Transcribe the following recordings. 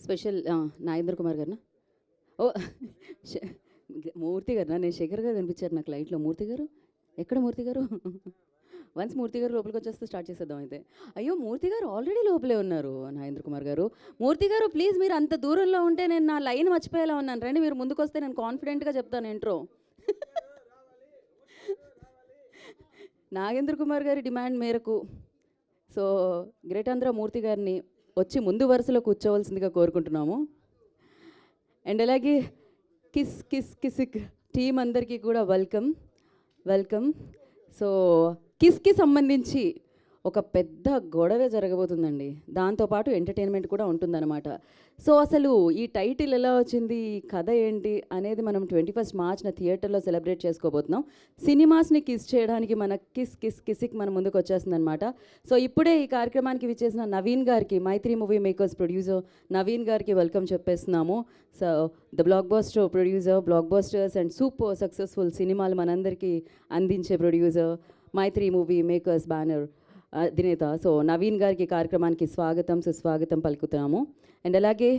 Special Nagendra Kumar గారినా? ఓ మూర్తి గారినా? నేను శేఖర్ గారు కనిపించారు నాకు లైట్లో. మూర్తి గారు ఎక్కడ? మూర్తి గారు వన్స్ మూర్తి గారు లోపలికి వచ్చేస్తే స్టార్ట్ చేసేద్దాం అయితే. అయ్యో, మూర్తి గారు ఆల్రెడీ లోపలే ఉన్నారు. నాగేంద్ర కుమార్ గారు, మూర్తి గారు ప్లీజ్ మీరు అంత దూరంలో ఉంటే నేను నా లైన్ మర్చిపోయేలా ఉన్నాను. రండి, మీరు ముందుకు వస్తే నేను కాన్ఫిడెంట్గా చెప్తాను ఇంట్రో. నాగేంద్ర కుమార్ గారి డిమాండ్ మేరకు సో గ్రేట్ ఆంధ్ర మూర్తి గారిని వచ్చి ముందు వరుసలో కూర్చోవలసిందిగా కోరుకుంటున్నాము. అండ్ అలాగే కిస్ కిస్ కిసిక్ టీం అందరికీ కూడా వెల్కమ్ వెల్కమ్. సో కిస్కి సంబంధించి ఒక పెద్ద గొడవ జరగబోతుందండి. దాంతోపాటు ఎంటర్టైన్మెంట్ కూడా ఉంటుందన్నమాట. సో అసలు ఈ టైటిల్ ఎలా వచ్చింది, ఈ కథ ఏంటి అనేది మనం 21 మార్చ్న థియేటర్లో సెలబ్రేట్ చేసుకోబోతున్నాం. సినిమాస్ని కిస్ చేయడానికి మన కిస్ కిస్ కిసిక్ మన ముందుకు వచ్చేస్తుంది అనమాట. సో ఇప్పుడే ఈ కార్యక్రమానికి విచ్చేసిన నవీన్ గారికి, Mythri movie makers producer Naveen గారికి వెల్కమ్ చెప్పేస్తున్నాము. So the blockbuster producer, blockbusters and super successful సినిమాలు మనందరికీ అందించే producer, Mythri movie makers banner అధినేత. సో నవీన్ గారికి కార్యక్రమానికి స్వాగతం సుస్వాగతం పలుకుతున్నాము. అండ్ అలాగే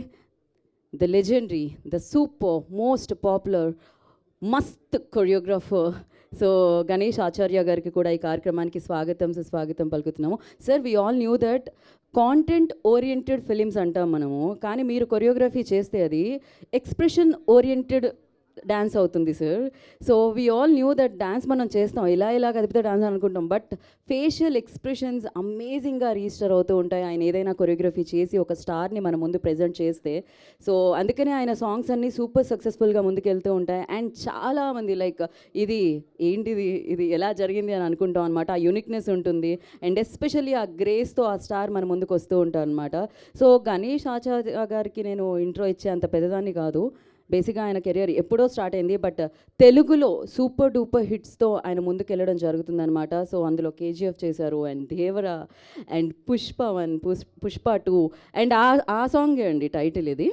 the legendary, the super most popular మస్త్ కొరియోగ్రాఫర్ సో గణేష్ ఆచార్య గారికి కూడా ఈ కార్యక్రమానికి స్వాగతం సుస్వాగతం పలుకుతున్నాము. Sir, we all knew that content oriented films అంటాం మనము, కానీ మీరు కొరియోగ్రఫీ చేస్తే అది ఎక్స్ప్రెషన్ ఓరియంటెడ్ డ్యాన్స్ అవుతుంది sir. So we all knew that dance మనం చేస్తాం, ఇలా కదిపితే డ్యాన్స్ అనుకుంటాం, బట్ ఫేషియల్ ఎక్స్ప్రెషన్స్ అమేజింగ్గా రిజిస్టర్ అవుతూ ఉంటాయి ఆయన ఏదైనా కొరియోగ్రఫీ చేసి ఒక స్టార్ని మన ముందు ప్రజెంట్ చేస్తే. సో అందుకనే ఆయన సాంగ్స్ అన్నీ సూపర్ సక్సెస్ఫుల్గా ముందుకెళ్తూ ఉంటాయి. అండ్ చాలామంది లైక్ ఇది ఏంటిది, ఇది ఎలా జరిగింది అని అనుకుంటాం అనమాట. ఆ యూనిక్నెస్ ఉంటుంది. అండ్ ఎస్పెషల్లీ ఆ గ్రేస్తో ఆ స్టార్ మన ముందుకు వస్తూ ఉంటారు అనమాట. సో గణేష్ ఆచార్య గారికి నేను ఇంట్రో ఇచ్చే అంత పెద్దదాన్ని కాదు. బేసిక్గా ఆయన కెరియర్ ఎప్పుడో స్టార్ట్ అయింది, బట్ తెలుగులో సూపర్ డూపర్ హిట్స్తో ఆయన ముందుకెళ్ళడం జరుగుతుందనమాట. సో అందులో కేజీఎఫ్ చేశారు, and Devara, and Pushpa 1, Pushpa 2, and ఆ సాంగే అండి టైటిల్ ఇది.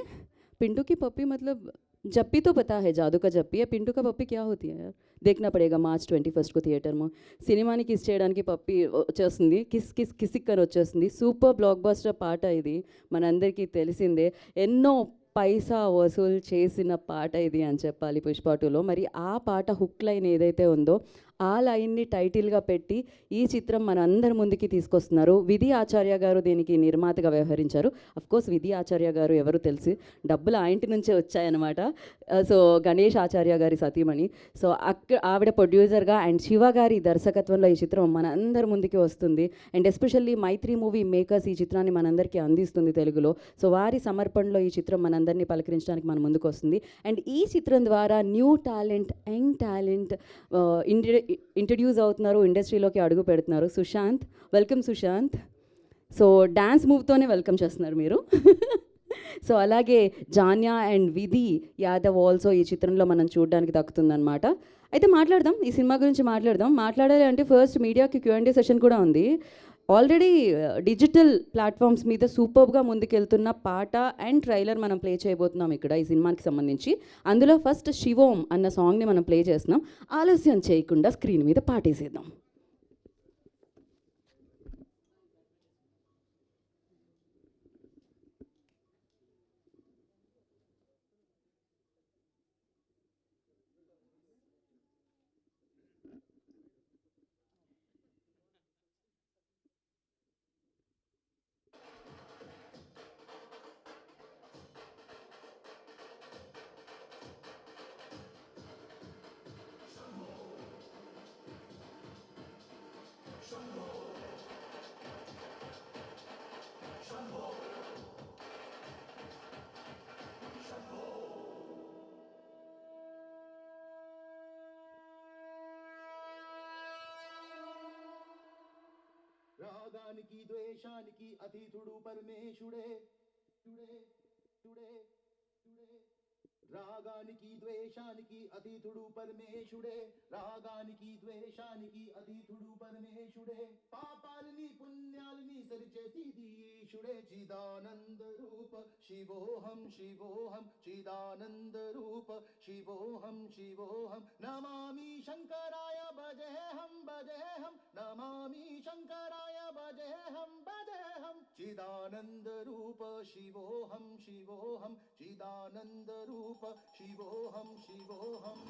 పింటూకి పప్పి మతలబ్ జప్పీ తో పతా హై జాదు కా జప్పీ, పింటూ కా పప్పి క్యా హోతీ హై యార్, देखना पड़ेगा మార్చ్ 21 థియేటర్ में. సినిమాని కిస్ చేయడానికి పప్పి వచ్చేస్తుంది, కిస్ కిస్ కిసిక్ అని వచ్చేస్తుంది. సూపర్ బ్లాక్ బస్టర్ పాట ఇది, మనందరికీ తెలిసిందే. ఎన్నో పైసా వసూలు చేసిన పాట ఇది అని చెప్పాలి పుష్ప 2లో. మరి ఆ పాట హుక్ లైన్ ఏదైతే ఉందో ఆ లైన్ని టైటిల్గా పెట్టి ఈ చిత్రం మన అందరి ముందుకి తీసుకొస్తున్నారు. విధి ఆచార్య గారు దీనికి నిర్మాతగా వ్యవహరించారు. అఫ్కోర్స్ విధి ఆచార్య గారు ఎవరు తెలిసి, డబ్బులు ఆ ఇంటి నుంచే వచ్చాయన్నమాట. సో గణేష్ ఆచార్య గారి సతీమణి. సో ఆవిడ ప్రొడ్యూసర్గా అండ్ శివ గారి దర్శకత్వంలో ఈ చిత్రం మన అందరి ముందుకి వస్తుంది. And especially Mythri movie makers ఈ చిత్రాన్ని మనందరికీ అందిస్తుంది తెలుగులో. సో వారి సమర్పణలో ఈ చిత్రం మనందరినీ పలకరించడానికి మన ముందుకు వస్తుంది. అండ్ ఈ చిత్రం ద్వారా new talent, young talent introduce అవుతున్నారు, ఇండస్ట్రీలోకి అడుగు పెడుతున్నారు. Sushant, welcome Sushant. So dance మూవ్తోనే వెల్కమ్ చేస్తున్నారు మీరు. సో అలాగే జాన్యా అండ్ విధి యాదవ్ ఆల్సో ఈ చిత్రంలో మనం చూడడానికి దక్కుతుందన్నమాట. అయితే మాట్లాడదాం, ఈ సినిమా గురించి మాట్లాడాలి అంటే ఫస్ట్ మీడియాకి Q&A సెషన్ కూడా ఉంది. ఆల్రెడీ డిజిటల్ ప్లాట్ఫామ్స్ మీద సూపర్గా ముందుకెళ్తున్న పాట అండ్ ట్రైలర్ మనం ప్లే చేయబోతున్నాం ఇక్కడ ఈ సినిమాకి సంబంధించి. అందులో ఫస్ట్ శివోం అన్న సాంగ్ని మనం ప్లే చేస్తున్నాం. ఆలస్యం చేయకుండా స్క్రీన్ మీద పాటేసేద్దాం. రాగానికి ద్వేషానికి అతీతుడు పరమేశుడే. టుడే టుడే టుడే రాగానికి ద్వేషానికి అతీతుడు పరమేశుడే. రాగానికి ద్వేషానికి అతీతుడు పరమేశుడే. పాపాలని పుణ్యాలని సరిచేసి ఈశుడే. చిదానంద రూప శివోహం శివోహం చిదానంద రూప శివోహం శివోహం నమామి శంకరాయ భజేహం భజేహం నమామి శంకరాయ భజేహం భజేహం. चिदानन्दरूप शिवोऽहं शिवोऽहं चिदानन्दरूप शिवोऽहं शिवोऽहम्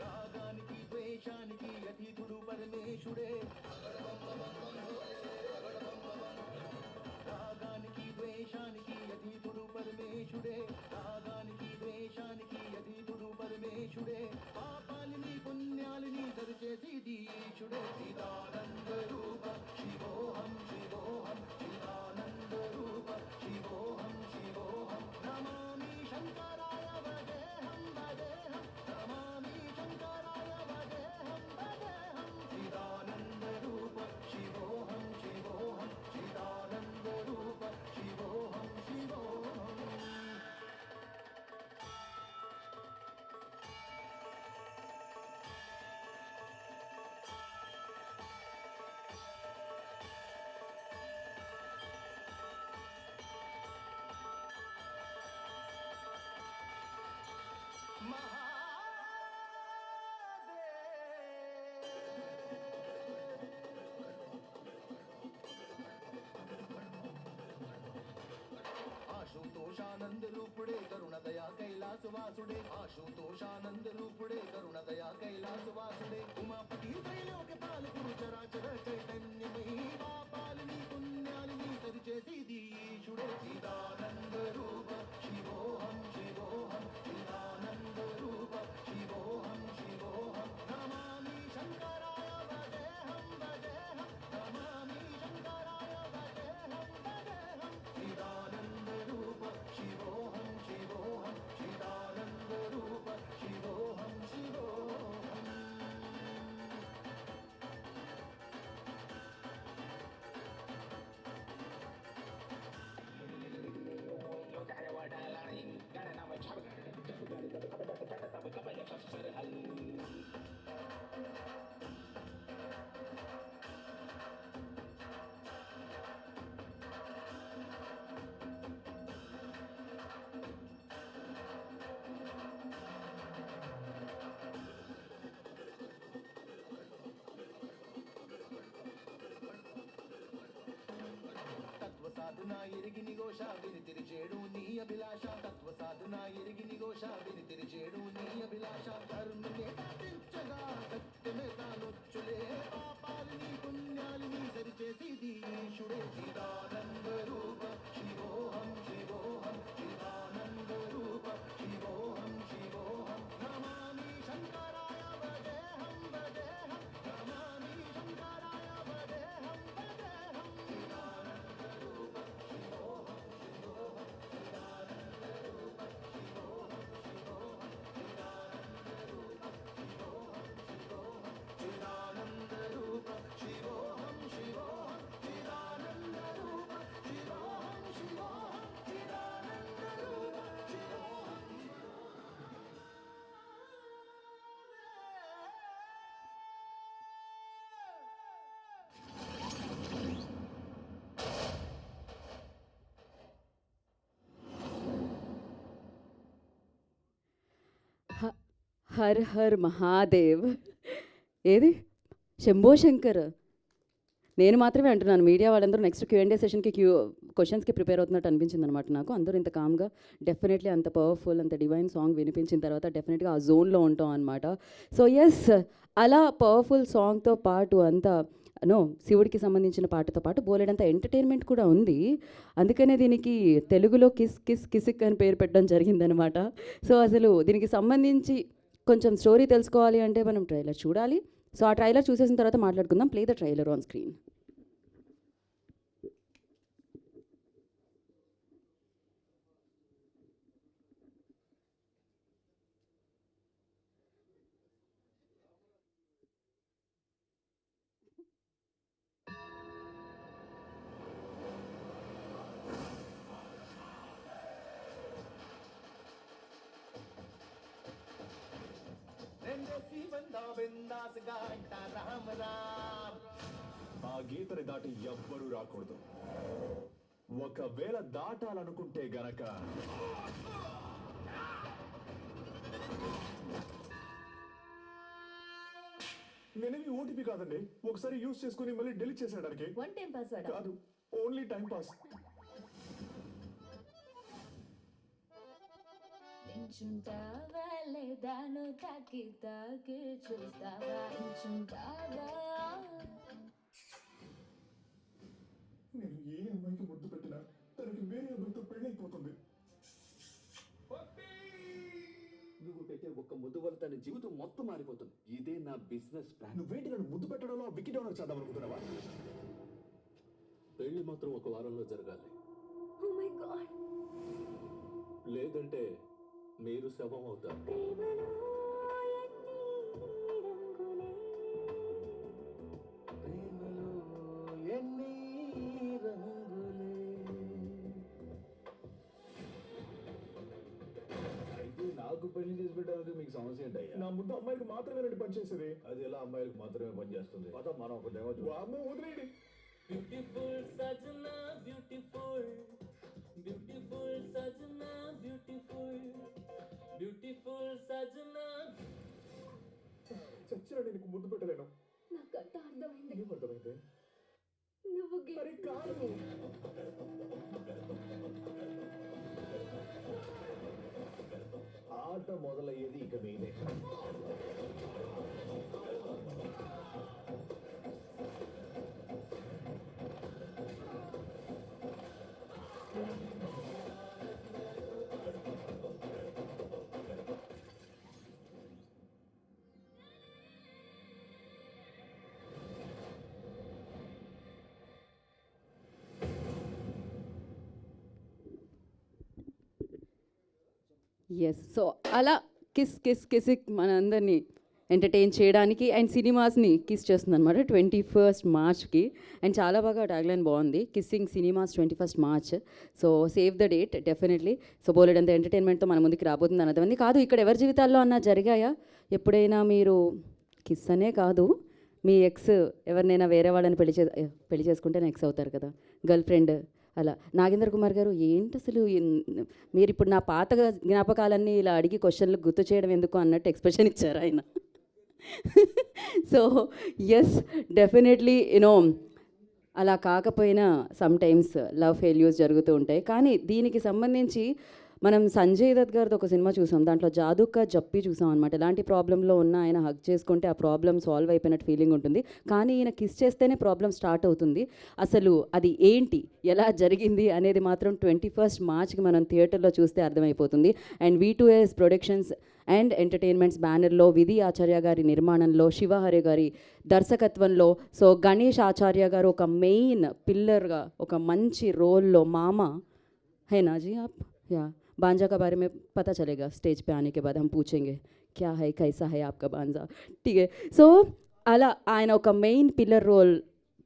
రాగానికి ద్వేషానికి అతీతుడు పరమేశుడే రాగానికి ద్వేషానికి అతీతుడు పరమేశుడే రాగానికి ద్వేషానికి అతీతుడు పరమేశుడే పాపాలిని పుణ్యాలిని సరిచేసి దీశుడే చిదానంద రూప శివోహం శివోహం చిదానంద రూప శివోహం శివోహం నమామి శంకరాయ వదేహం వదేహం నమామి శంకరాయ వదేహం వదేహం చిదానంద రూప శివోహం శివోహం చిదానంద రూప శివోహం శివోహం आशुतोषानंद रूपुडे करुण दया कैलास वासुडे आशुतोषानंद रूपुडे करुण दया कैलास वासुडे उमापति त्रैलोक्य पाल गुरु चराचर चैतन्यमयी पापालिनी पुण्यालिनी सरिचेसी दीशुडे चिदानंद रूप शिवोहम शिवोहम चिदानंद रूप शिवोहम शिवोहम नमामि शंकराय वदेहं वदेहं नमामि शंकराय वदेहं वदेहं चिदानंद रूप शिवोहम शिवोहम चिदानंद रूप शिवोहम शिवोहम తత్వ సాధన ఎరిగిని ఘోష విని తిరిచేడు నీ అభిలాష తత్వ సాధన ఎరిగిని ఘోష విని తిరిచేడు నీ అభిలాష ధర్మమే పాటించగా సత్యమే తానొచ్చులే పాపాలిని పుణ్యాలిని సరిచేసి దీశుడే చిదానంద రూప శివోహం శివోహం చిదానంద రూప శివోహం శివోహం నమామి శంకరాయ వదేహం వదేహం నమామి శంకరాయ వదేహం వదేహం చిదానంద రూప శివోహం శివోహం చిదానంద రూప శివోహం శివోహం చిదానంద రూప శివోహం శివోహం చిదానంద రూప శివోహం శివోహం చిదానంద రూప శివోహం శివోహం చిదానంద రూప శివోహం హ- హర్ హర్ మహాదేవ్ ఏది శంభో శంకర్ నేను మాత్రమే అంటున్నాను మీడియా వాళ్ళందరూ నెక్స్ట్ Q&A సెషన్కి క్వశ్చన్స్కి ప్రిపేర్ అవుతున్నట్టు అనిపించింది అనమాట నాకు అందరూ ఇంత కామ్గా డెఫినెట్లీ అంత పవర్ఫుల్ అంత డివైన్ సాంగ్ వినిపించిన తర్వాత డెఫినెట్గా ఆ జోన్లో ఉంటాం అనమాట సో ఎస్ అలా పవర్ఫుల్ సాంగ్తో పాటు అంతా శివుడికి సంబంధించిన పాటతో పాటు బోలెడంత ఎంటర్టైన్మెంట్ కూడా ఉంది అందుకనే దీనికి తెలుగులో కిస్ కిస్ కిసిక్ అని పేరు పెట్టడం జరిగిందనమాట సో అసలు దీనికి సంబంధించి కొంచెం స్టోరీ తెలుసుకోవాలి అంటే మనం ట్రైలర్ చూడాలి సో ఆ ట్రైలర్ చూసేసిన తర్వాత మాట్లాడుకుందాం play the trailer on screen రంగేసి బందా బిందాస్గా అంట రామ రామ్. ఆ గీతని దాటి ఎవ్వరూ రాకూడదు. ఒకవేళ దాటాలనుకుంటే గనక నేనేమి ఓటీపీ కాదండి, ఒకసారి యూజ్ చేసుకుని మళ్ళీ డెలీట్ చేసేయడానికి. వన్ టైం పాస్వర్డ్ కాదు, ఓన్లీ టైం పాస్. నించుంటావా లేదా నువ్వు తాకి తాకి చూస్తావా నించుంటావా నేను ఏ అమ్మాయికి ముద్దు పెట్టినా తనకి వేరే అమ్మాయితో పెళ్ళైపోతుంది. నువ్వు పెట్టే ఒక్క ముద్దు వల్ల తన జీవితం మొత్తం మారిపోతుంది. ఇదే నా బిజినెస్ ప్లాన్. నువ్వేంటి నన్ను ముద్దు పెట్టడంలో వికీ డౌనర్ చేద్దాం అనుకుంటున్నావా? పెళ్లి మాత్రం ఒక వారంలో జరగాలి, ఓ మై గాడ్ లేదంటే మీరు శవం అవుతారు. ప్రేమలో ఎన్ని రంగులే. అయితే నాకు పెళ్లి చేసి పెట్టడానికి మీకు సమస్య ఏంటయ్యా? నా ముద్దు అమ్మాయికి మాత్రమే రండి పనిచేసేది. అది ఎలా అమ్మాయిలకు మాత్రమే పనిచేస్తుంది? పద మనం ఒక డెమో చూద్దాం. అమ్మ వదిలేయండి. Beautiful Sajna, beautiful, beautiful Sajna, beautiful, beautiful Sajna. చచ్చిన నీకు ముద్దు పెట్టలేను. నాకంతా అర్థమైంది. ఏం అర్థమైంది? నువ్వు అరే కాదు, ఆట మొదలయ్యేది ఇక మీదే. ఎస్, సో అలా కిస్ కిస్ కిసిక్ మనందరినీ ఎంటర్టైన్ చేయడానికి అండ్ సినిమాస్ని కిస్ చేస్తుంది అనమాట 21st మార్చ్కి. అండ్ చాలా బాగా ట్యాగ్లైన్ బాగుంది, kissing cinemas 21st March. So save the date definitely. So బోలెడంత ఎంటర్టైన్మెంట్తో మన ముందుకు రాబోతుంది అన్నది కాదు. ఇక్కడ ఎవరి జీవితాల్లో అన్నా జరిగాయా ఎప్పుడైనా మీరు కిస్ అనే కాదు, మీ ఎక్స్ ఎవరినైనా వేరే వాళ్ళని పెళ్లి చేసుకుంటే ఎక్స్ అవుతారు కదా, గర్ల్ ఫ్రెండ్ అలా. నాగేంద్ర కుమార్ గారు ఏంటి అసలు మీరు ఇప్పుడు నా పాత జ్ఞాపకాలన్నీ ఇలా అడిగి క్వశ్చన్లు గుర్తు చేయడం ఎందుకు అన్నట్టు ఎక్స్ప్రెషన్ ఇచ్చారు ఆయన. సో ఎస్, డెఫినెట్లీ యూనో అలా కాకపోయినా సమ్ టైమ్స్ లవ్ ఫెయిల్యూర్స్ జరుగుతూ ఉంటాయి. కానీ దీనికి సంబంధించి మనం సంజయ్ దత్ గారితో ఒక సినిమా చూసాం, దాంట్లో జాదుకా జప్పి చూసాం అనమాట. ఎలాంటి ప్రాబ్లంలో ఉన్న ఆయన హగ్ చేసుకుంటే ఆ ప్రాబ్లం సాల్వ్ అయిపోయినట్టు ఫీలింగ్ ఉంటుంది. కానీ ఈయన కిస్ చేస్తేనే ప్రాబ్లం స్టార్ట్ అవుతుంది. అసలు అది ఏంటి, ఎలా జరిగింది అనేది మాత్రం 21st మార్చ్కి మనం థియేటర్లో చూస్తే అర్థమైపోతుంది. And V2S productions and entertainments బ్యానర్లో విధి ఆచార్య గారి నిర్మాణంలో శివహరి గారి దర్శకత్వంలో సో గణేష్ ఆచార్య గారు ఒక మెయిన్ పిల్లర్గా ఒక మంచి రోల్లో మామ है ना जी आप, या बांजा का बारे में पता चलेगा स्टेज पे आने के बाद हम पूछेंगे क्या है कैसा है आपका बांजा, ठीक है. సో అలా ఆయన ఒక మెయిన్ పిల్లర్ రోల్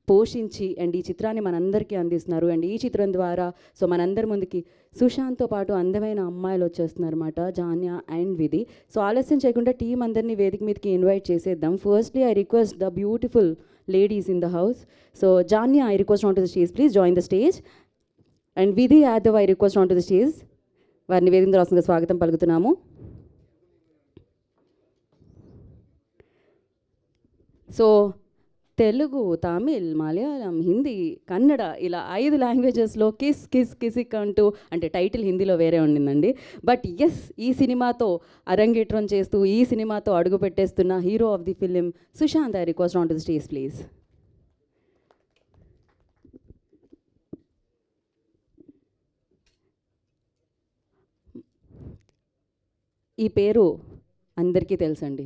పోషించి అండ్ ఈ చిత్రాన్ని మనందరికీ అందిస్తున్నారు. అండ్ ఈ చిత్రం ద్వారా సో మనందరి ముందుకి సుశాంత్తో పాటు అందమైన అమ్మాయిలు వచ్చేస్తున్నారు అనమాట, జాన్యా అండ్ విధి. సో ఆలస్యం చేయకుండా టీం అందరినీ వేదిక మీదకి ఇన్వైట్ చేసేద్దాం. Firstly I request the beautiful ladies in the house. So Janya I request on to the stage, please join the stage. And Vidhi Yadav I request on to the stage. వారిని వేదిక రాష్ట్రంగా స్వాగతం పలుకుతున్నాము. సో తెలుగు, తమిళ్, మలయాళం, హిందీ, కన్నడ ఇలా 5 లాంగ్వేజెస్లో కిస్ కిస్ కిసిక్ అంటూ, అంటే title హిందీలో వేరే ఉండిందండి. బట్ ఎస్, ఈ సినిమాతో అరంగేట్రం చేస్తూ ఈ సినిమాతో అడుగు పెట్టేస్తున్న hero of the film Sushant I request on to the stage please. ఈ పేరు అందరికీ తెలుసండి.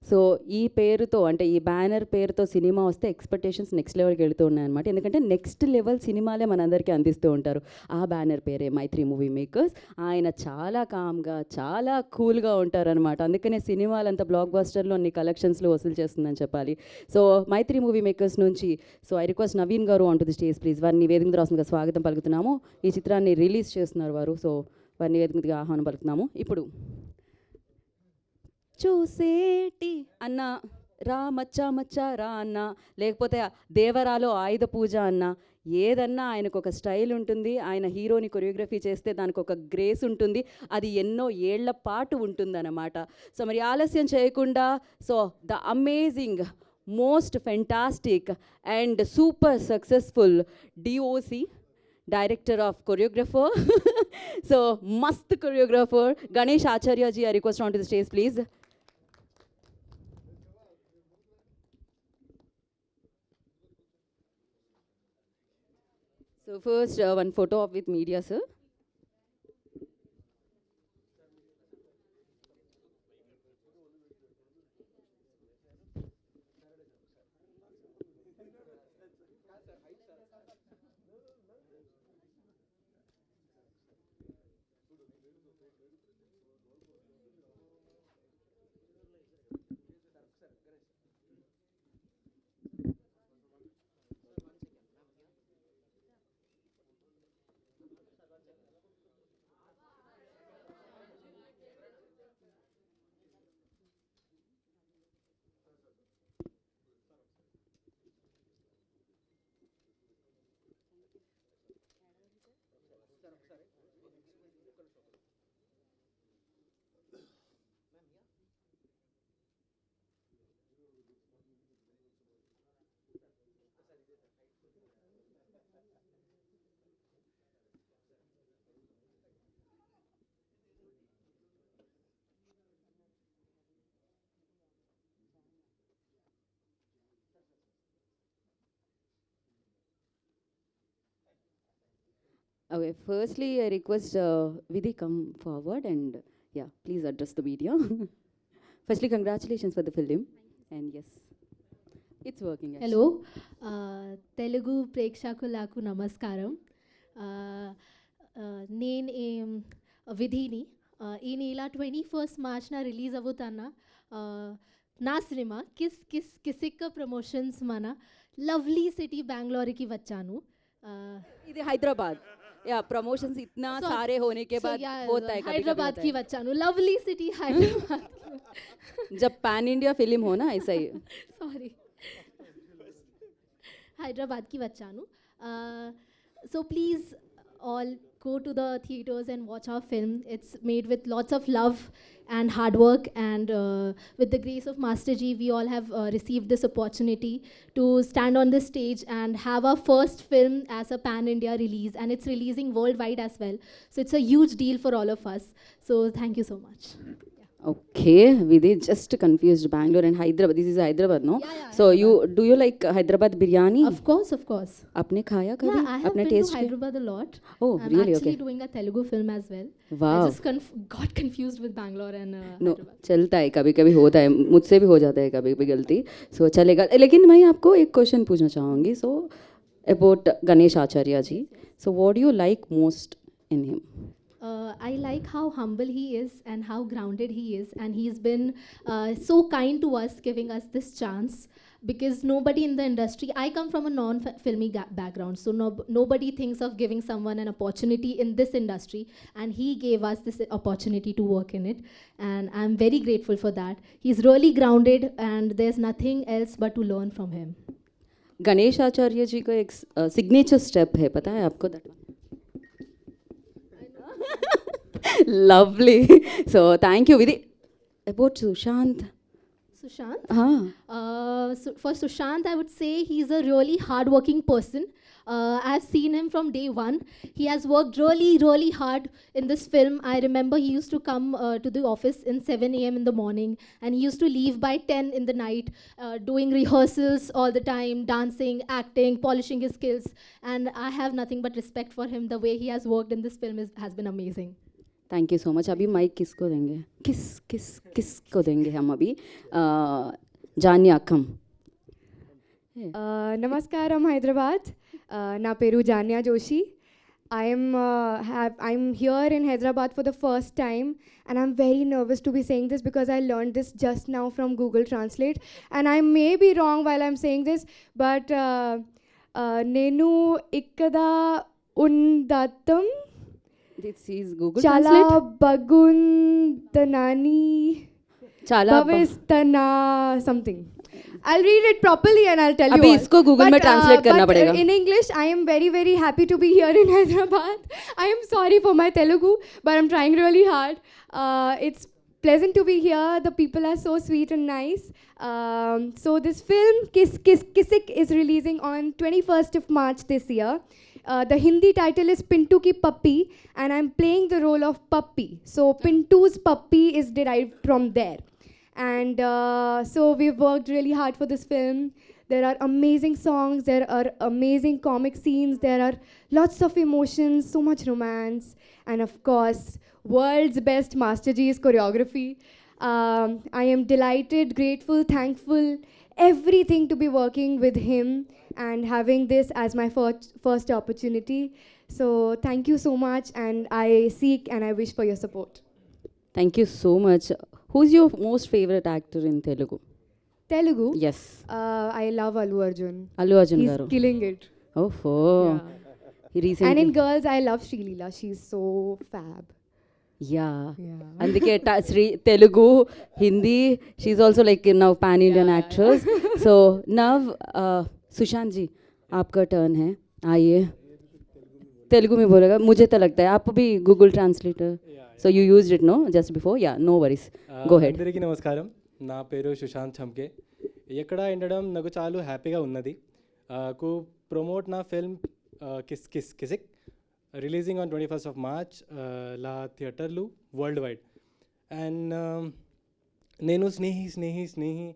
సో ఈ పేరుతో అంటే ఈ బ్యానర్ పేరుతో సినిమా వస్తే ఎక్స్పెక్టేషన్స్ నెక్స్ట్ లెవెల్కి వెళుతూ ఉన్నాయన్నమాట. ఎందుకంటే నెక్స్ట్ లెవెల్ సినిమాలే మనందరికీ అందిస్తూ ఉంటారు. ఆ బ్యానర్ పేరే మైత్రి మూవీ మేకర్స్. ఆయన చాలా కామ్గా చాలా కూల్గా ఉంటారనమాట. అందుకనే సినిమాలంతా బ్లాక్ బస్టర్లో అన్ని కలెక్షన్స్లో వసూలు చేస్తుందని చెప్పాలి. సో మైత్రి మూవీ మేకర్స్ నుంచి సో ఐ రిక్వెస్ట్ నవీన్ గారు on to the stage please. వారిని వేదిక రాసుగా స్వాగతం పలుకుతున్నాము. ఈ చిత్రాన్ని రిలీజ్ చేస్తున్నారు వారు. సో వారిని వేదిక ఆహ్వానం పలుకుతున్నాము. ఇప్పుడు చూసేటి అన్న, రా మచ్చా మచ్చా రా అన్న, లేకపోతే దేవరాలో ఆయుధ పూజ అన్న, ఏదన్నా ఆయనకు ఒక స్టైల్ ఉంటుంది. ఆయన హీరోని కొరియోగ్రఫీ చేస్తే దానికి ఒక గ్రేస్ ఉంటుంది. అది ఎన్నో ఏళ్ల పాటు ఉంటుందన్నమాట. సో మరి ఆలస్యం చేయకుండా, so the amazing, most fantastic and super successful doc, director of choreographer, so mast choreographer Ganesh Acharya ji, I request onto the stage please. So first one photo of with media sir. Okay, firstly, I request Vidhi come forward and yeah, please address the media. Firstly, congratulations for the film. And yes, it's working. Actually. Hello Telugu ప్రేక్షకులకు నమస్కారం. నేను విధిని ఈ నెల 21 మార్చ్న release అవుతున్న నా cinema kiss kiss Kissik promotions మన lovely city బెంగళూరుకి వచ్చాను. ఇది హైదరాబాద్. या प्रमोशंस इतना सारे होने के बाद होता है, हैदराबाद की बच्चानु लवली सिटी हैदराबाद जब पैन इंडिया फिल्म हो ना ऐसा ही. सॉरी हैदराबाद की बच्चानु. So please all go to the theaters and watch our film. It's made with lots of love and hard work, and with the grace of Master Ji, we all have received this opportunity to stand on this stage and have our first film as a pan-India release, and it's releasing worldwide as well. So it's a huge deal for all of us. So thank you so much. Okay, Vidhi just confused Bangalore and Hyderabad. This is Hyderabad, no? Yeah, so do you like Hyderabad biryani? Of course, of course. आपने खाया कभी? Yeah, I have आपने been taste to किया? Hyderabad a lot. Oh, I'm really? actually Okay. doing a Telugu film as well. Wow. I just got confused with Bangalore and no Hyderabad. चलता है, कभी कभी होता है, मुझसे भी हो जाता है कभी कभी गलती. सो चलेगा. लेकिन मैं आपको एक क्वेश्चन पूछना चाहूँगी. So about Ganesh Acharya ji, so what do you like most in him? I like how humble he is and how grounded he is, and he's been so kind to us, giving us this chance, because nobody in the industry, I come from a non-filmy background, so nobody thinks of giving someone an opportunity in this industry, and he gave us this opportunity to work in it, and I'm very grateful for that. He's really grounded, and there's nothing else but to learn from him. Ganesh Acharya ji का एक signature step है, पता है आपको? That lovely. So thank you Vidhi. About Sushant. Sushant? हाँ. So for Sushant, I would say he's a really hardworking person. I've seen him from day one. He has worked really, really hard in this film. I remember he used to come to the office in 7 a.m. in the morning, and he used to leave by 10 in the night, doing rehearsals all the time, dancing, acting, polishing his skills. And I have nothing but respect for him. The way he has worked in this film has been amazing. Thank you so much. अभी mic किसको देंगे? किसको देंगे हम अभी? जान्या अक्कम. నమస్కారం హైదరాబాద్. నా పేరు Janya Joshi. I'm here in Hyderabad for the first time, and I'm very nervous to be saying this because I learned this just now from Google Translate, and I may be wrong while I'm saying this, but నేను ఇక్కడ ఉండటం This is Google చాలా Translate. బాగుందనని చాలా Bhavistana something. I'll read it properly and I'll tell you. अभी all. इसको Google में translate करना but, पड़ेगा. In English, I am very, very happy to be here in Hyderabad. I am sorry for my Telugu, but I'm trying really hard. It's pleasant to be here. The people are so sweet and nice. So this film, Kiss Kiss Kissik, is releasing on 21st of March this year. The Hindi title is Pintu Ki Puppy, and I'm playing the role of Puppy. So Pintu's puppy is derived from there. And so we've worked really hard for this film. There are amazing songs, there are amazing comic scenes, there are lots of emotions, so much romance, and of course, world's best Master G's choreography. I am delighted, grateful, thankful, everything to be working with him and having this as my first opportunity. So thank you so much, and I seek and I wish for your support. Thank you so much. Who's your most favorite actor in Telugu? Telugu? Yes. I love Allu Arjun. Allu Arjun He's garu. killing it. Oh, Yeah. he recently. And in girls, I love Srileela. She's so fab. Yeah. Yeah. అందుకే Telugu, Hindi, she's also like now pan-Indian actress. So now, Sushant जी, आपका turn है. आइए. तेलुगु में बोलेगा. मुझे तो लगता है आप भी Google translator. So you used it, no? Just before? Yeah, no worries. Go ahead. అందరికీ నమస్కారం. నా పేరు సుశాంత్ చంకే. ఎక్కడ ఉండడం నాకు చాలా హ్యాపీగా ఉన్నది. కు ప్రమోట్ నా film kiss kiss Kissik releasing on 21st of March లా థియేటర్లు వరల్డ్ వైడ్. అండ్ నేను స్నేహి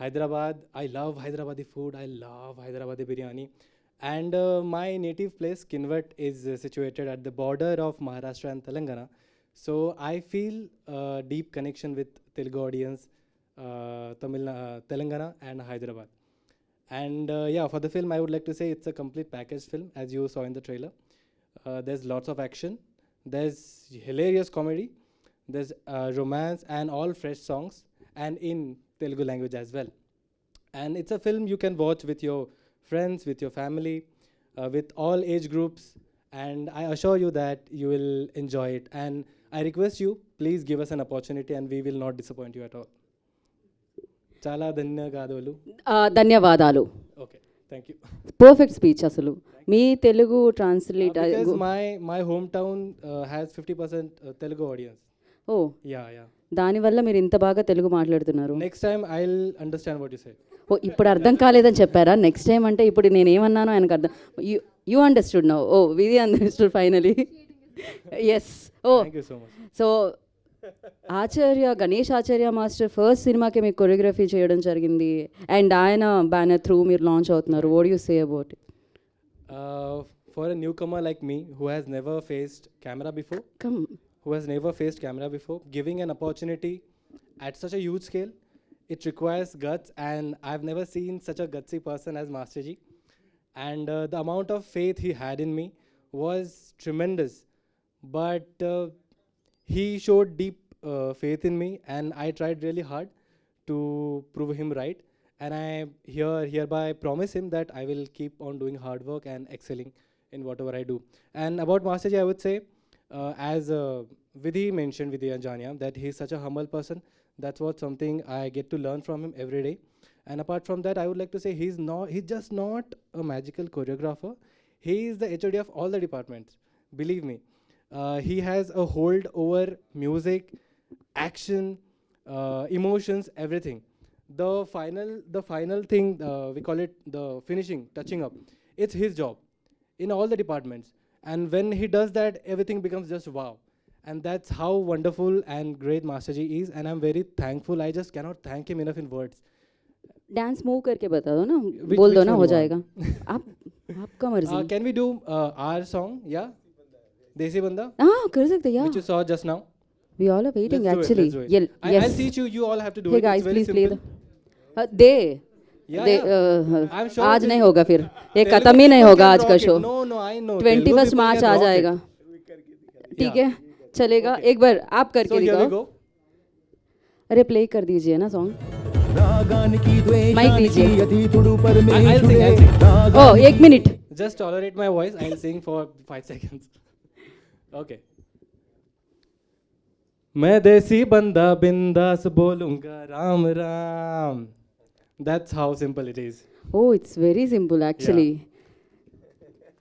Hyderabad. I love Hyderabadi food. I love Hyderabadi biryani. And my native place, Kinvat, is situated at the border of Maharashtra and Telangana. So I feel a deep connection with Telugu audience, Telangana and Hyderabad. And yeah, for the film, I would like to say it's a complete package film, as you saw in the trailer. There's lots of action. There's hilarious comedy. There's romance and all fresh songs, and in Telugu language as well. And it's a film you can watch with your friends, with your family, with all age groups, and I assure you that you will enjoy it. And I request you, please give us an opportunity and we will not disappoint you at all. Chala ధన్యవాదాలు. ధన్యవాదాలు. Okay, thank you. Perfect speech అసలు. మీ Telugu translate. Because my hometown has 50% Telugu audience. Oh, Yeah. దానివల్ల మీరు ఇంత బాగా తెలుగు మాట్లాడుతున్నారు. Next time I'll understand what you said. ఓ, ఇప్పుడు అర్థం కాలేదని చెప్పారా? నెక్స్ట్ టైం అంటే ఇప్పుడు నేను ఏమన్నానో ఆయనకు అర్థం. You understood now. Oh, Vidhi understood finally. Yes. Oh, Thank you so much. So Ganesh Acharya master first సినిమాకి మీకు కొరియోగ్రఫీ చేయడం జరిగింది. అండ్ ఆయన బ్యానర్ త్రూ మీరు లాంచ్ అవుతున్నారు. What you say about it? For a newcomer like me who has never faced camera before, giving an opportunity at such a huge scale, it requires guts, and I've never seen such a gutsy person as Master Ji. And the amount of faith he had in me was tremendous. But he showed deep faith in me, and I tried really hard to prove him right. And I hereby promise him that I will keep on doing hard work and excelling in whatever I do. And about Master Ji, I would say, as Vidhi mentioned, Vidhi Anjania, that he's such a humble person. That's what something I get to learn from him every day. And apart from that, I would like to say he's just not a magical choreographer. He is the HOD of all the departments. Believe me. He has a hold over music, action, emotions, everything. The final thing, we call it the finishing, touching up. It's his job in all the departments. And when he does that, everything becomes just wow. And that's how wonderful and great Master Ji is. And I'm very thankful. I just cannot thank him enough in words. Dance move करके बता दो ना. Which- बोल दो which ना, one हो you जाएगा. आपका मर्जी. Can we do our song? Yeah? Desi Banda? हाँ, कर सकते हैं. Which you saw just now? We all are waiting Let's do it, actually. let's do it. Yes. I'll teach you. You all have to do Hey it. guys, It's very please play simple. They. Yeah, yeah. I'm sure आज this- नहीं होगा फिर. ये Telugu खत्म ही नहीं people होगा can आज का rock it. Show. No, I know. 21st Telugu March people आ can rock जाएगा. it. ठीक है, चलेगा. एक बार आप करके So here we दिखाओ. go. अरे प्ले कर दीजिए ना सॉन्ग. రాగానికి మైక్ ద్వేషానికి दीजिए. అతీతుడు I'll పరమేశుడే sing. ओ, एक minute. Just tolerate my voice. I'll sing for 5 seconds. Okay. मैं देसी बंदा बिंदास बोलूंगा Ram Ram. That's how simple it is. Oh, it's very simple actually.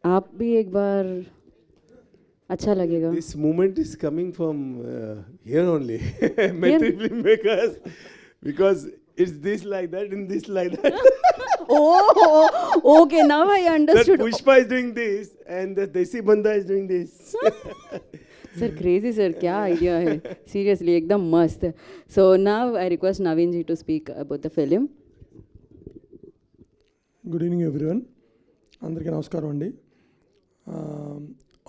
आप भी एक बार अच्छा लगेगा. This movement is coming from here only, Metri filmmakers, because it's this like that and this like that. Oh, okay, now I That understood. Pushpa is doing this and the Desi Banda is doing this. Sir, crazy sir, क्या idea है? Seriously, एकदम मस्त. So now I request Naveen ji to speak about the film. Good evening everyone, అందరికీ నమస్కారం అండి.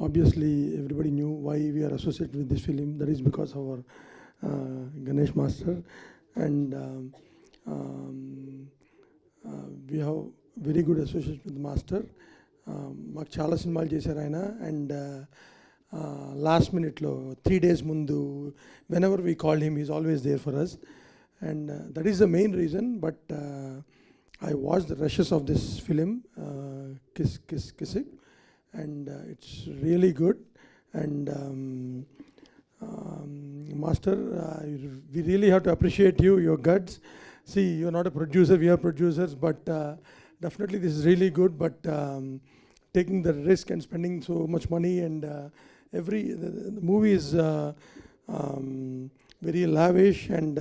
Obviously everybody knew why we are associated with this film. That is because our Ganesh master and we have very good association with master. మాకు చాలా సినిమాలు చేశారు ఆయన. And last మినిట్లో 3 days ముందు whenever we called him is always there for us. And that is the main reason. But I watched the rushes of this film, Kiss Kiss Kissing, and it's really good. And Master, we really have to appreciate you, your guts. See, you're not a producer, we are producers, but definitely this is really good. But taking the risk and spending so much money, and the movie is very lavish, and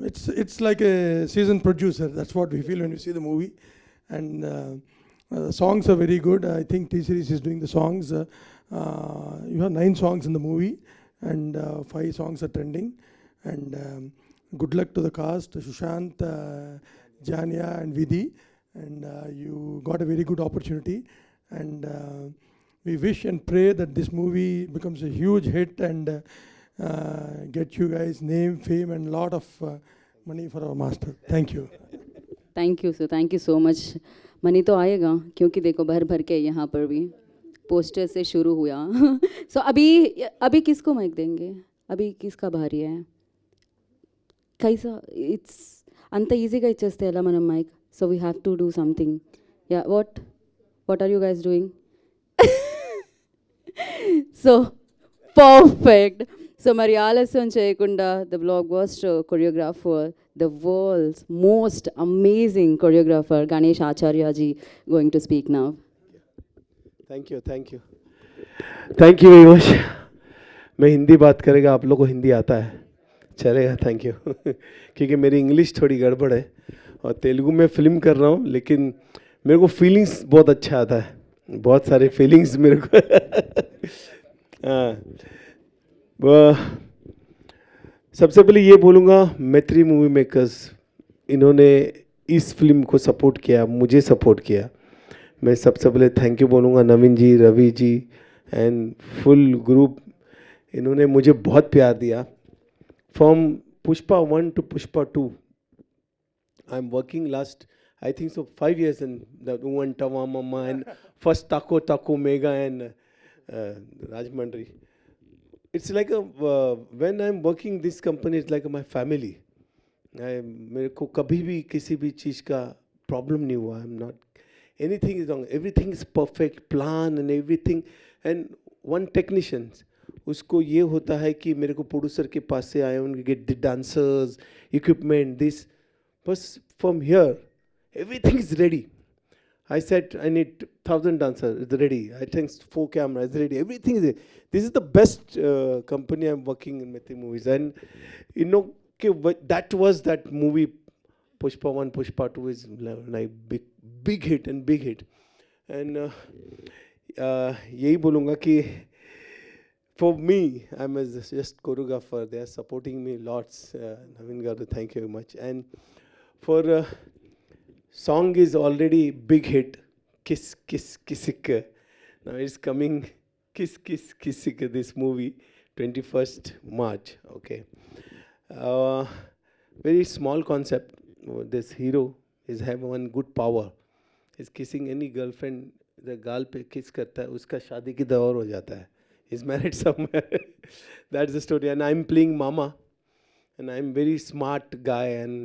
it's like a seasoned producer. That's what we feel when we see the movie. And the songs are very good. I think T-Series is doing the songs. You have 9 songs in the movie, and 5 songs are trending. And good luck to the cast, Sushant, Jania and Vidhi. And you got a very good opportunity. And we wish and pray that this movie becomes a huge hit and get you guys name, fame and lot of money for our master. Thank you. Thank you sir, thank you so much. Money तो आएगा क्योंकि देखो भर भर के यहाँ पर भी पोस्टर से शुरू हुआ. सो अभी किसको माइक देंगे? अभी किसका भारी है? कैसा इट्स అంత ఈజీగా ఇచ్చేస్తే ఎలా మనం mic? So we have to do something. Yeah what are you guys doing? So perfect. So మరి ఆలస్యం చేయకుండా the blockbuster choreographer, the world's most amazing choreographer Ganesh Acharya ji going to speak now. Thank you very much. मैं हिंदी बात करेगा, आप लोग को हिंदी आता है? चलेगा, थैंक यू. क्योंकि मेरी इंग्लिश थोड़ी गड़बड़ है और तेलुगु में फिल्म कर रहा हूँ, लेकिन मेरे को फीलिंग्स बहुत अच्छा आता है. बहुत सारे फीलिंग्स मेरे को. सबसे पहले ये बोलूँगा, मैत्री मूवी मेकर्स, इन्होंने इस फिल्म को सपोर्ट किया, मुझे सपोर्ट किया. मैं सबसे पहले थैंक यू बोलूँगा नवीन जी, Ravi ji and full group. इन्होंने मुझे बहुत प्यार दिया. From Pushpa 1 to Pushpa 2, I am working last I think so 5 years in the Uwan Tawa Mama and first Taco Mega and Rajmandri. It's like when I'm working this company, it's like my family. मेरे को कभी भी किसी भी चीज़ का problem नहीं हुआ. I'm not, anything is wrong, everything is perfect, plan and everything. And one technician, उसको ये होता है कि मेरे को प्रोड्यूसर के पास से आए, उनके get the dancers, equipment, this, bus from here everything is ready. I said I need 1,000 dancers, it's ready. I think 4 cameras, it's ready. Everything is ready. This is the best company I'm working in Metri Movies. And you know, that was that movie, Pushpa 1, Pushpa 2 is like big hit and big hit. And यही बोलूँगा कि for me, I'm just choreographer. They are supporting me lots. Naveen Garu, thank you very much. And for song is already big hit, Kiss Kiss Kissik. Now it's coming, Kiss Kiss Kissik, this movie, 21st March. Okay. Very small concept. This hero is have one good power. Is kissing any girlfriend, the गाल पे kiss करता है, उसका शादी की दौर हो जाता है. He's married somewhere. That's the story. And I'm playing Mama. And I'm very smart guy. And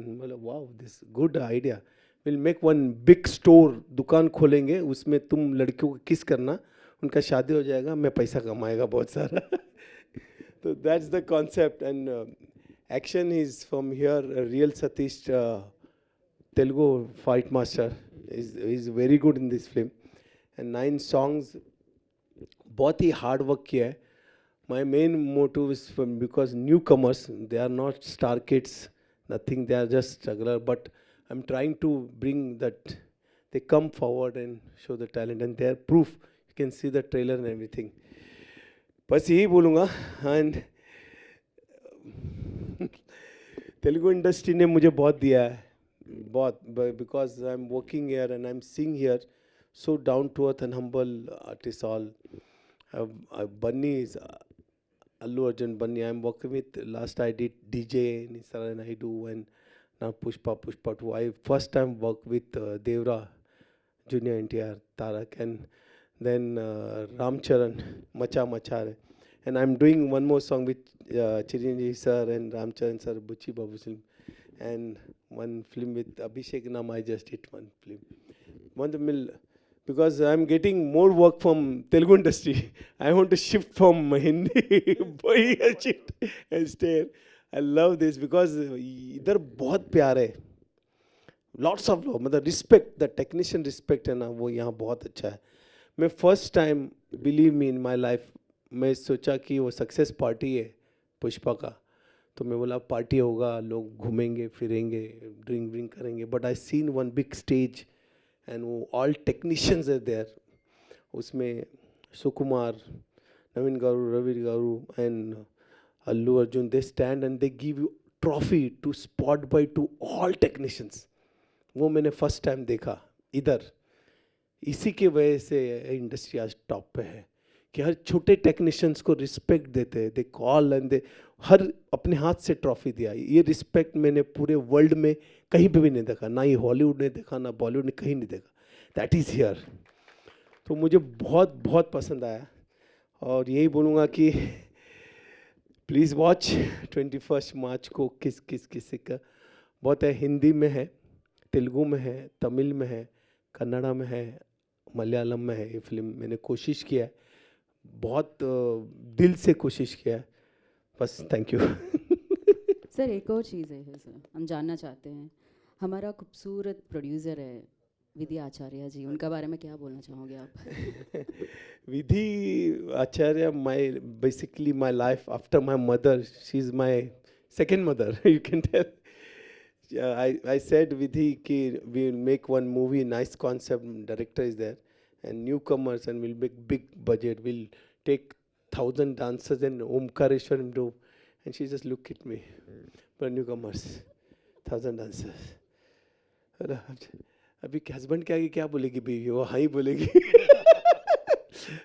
wow, this good idea. We'll make one big store, दुकान खोलेंगे, उसमें तुम लड़कियों को किस करना, उनका शादी हो जाएगा, मैं पैसा कमाएगा बहुत सारा. So that's the concept, and action is from here. Real Satish, Telugu fight master, is very good in this film, and 9 songs. बहुत ही हार्ड वर्क किया है. My main motive is from because newcomers, they are not star kids, nothing, they are just struggler, but I'm trying to bring that they come forward and show the talent, and they are proof. You can see the trailer and everything. बस यही बोलूँगा. And Telugu industry ने मुझे बहुत दिया है, बहुत, because I am working here and I am seeing here so down to earth and humble artists all. Bunny is Allu Arjun Bunny. I'm working with, last I did DJ Nisara Naidu, and now Pushpa 2. I first time worked with Devra, Junior NTR, Tarak, and then Ramcharan, Macha Machare. And I'm doing one more song with Chiranjeevi sir and Ramcharan sir, Buchi Babu film, and one film with Abhishek Nam. I just did one film. Want the mill. Because I'm getting more work from Telugu industry. I want to shift from Hindi, boy, shift and stay here. I love this because इधर बहुत प्यार है. Lots of love, मतलब respect, the technician respect है ना, वो यहाँ बहुत अच्छा है. मैं first time, believe me, in my life, मैं सोचा कि वो success party है पुष्पा का, तो मैं बोला पार्टी होगा, लोग घूमेंगे फिरेंगे, ड्रिंक करेंगे. But I seen one big stage, and all technicians are there. उसमें सुकुमार, नवीन गारू, रवि गारू, and Allu Arjun, they stand and they give you trophy to spot by to all technicians. वो मैंने फर्स्ट टाइम देखा इधर. इसी के वजह से इंडस्ट्री आज टॉप पे है कि हर छोटे टेक्नीशियंस को रिस्पेक्ट देते हैं. दे कॉल एंड दे हर अपने हाथ से ट्रॉफी दिया. ये रिस्पेक्ट मैंने पूरे वर्ल्ड में कहीं पे भी नहीं देखा, ना ही हॉलीवुड ने देखा, ना बॉलीवुड ने, कहीं नहीं देखा. That is here. तो मुझे बहुत बहुत पसंद आया, और यही बोलूँगा कि प्लीज़ वॉच 21 मार्च को. किस का बहुत है, हिंदी में है, तेलुगु में है, तमिल में है, कन्नड़ा में है, मलयालम में है. ये फिल्म मैंने कोशिश किया है, बहुत दिल से कोशिश किया है. बस थैंक यू. सर एक और चीज़ है सर, हम जानना चाहते हैं, हमारा खूबसूरत प्रोड्यूसर है विधि आचार्य जी, उनका बारे में क्या बोलना चाहोगे आप? Vidhi Acharya, my basically my life after my mother. She is my second mother, you can tell. I said Vidhi ki we'll make one movie, nice concept, director is there, and newcomers, and we'll make big budget. We'll take 1,000 dancers and Omkareshwaram do, and she just look at me, but newcomers, 1,000 dancers. अभी husband के आगे क्या बोलेगी बीवी, वो हाँ ही बोलेगी.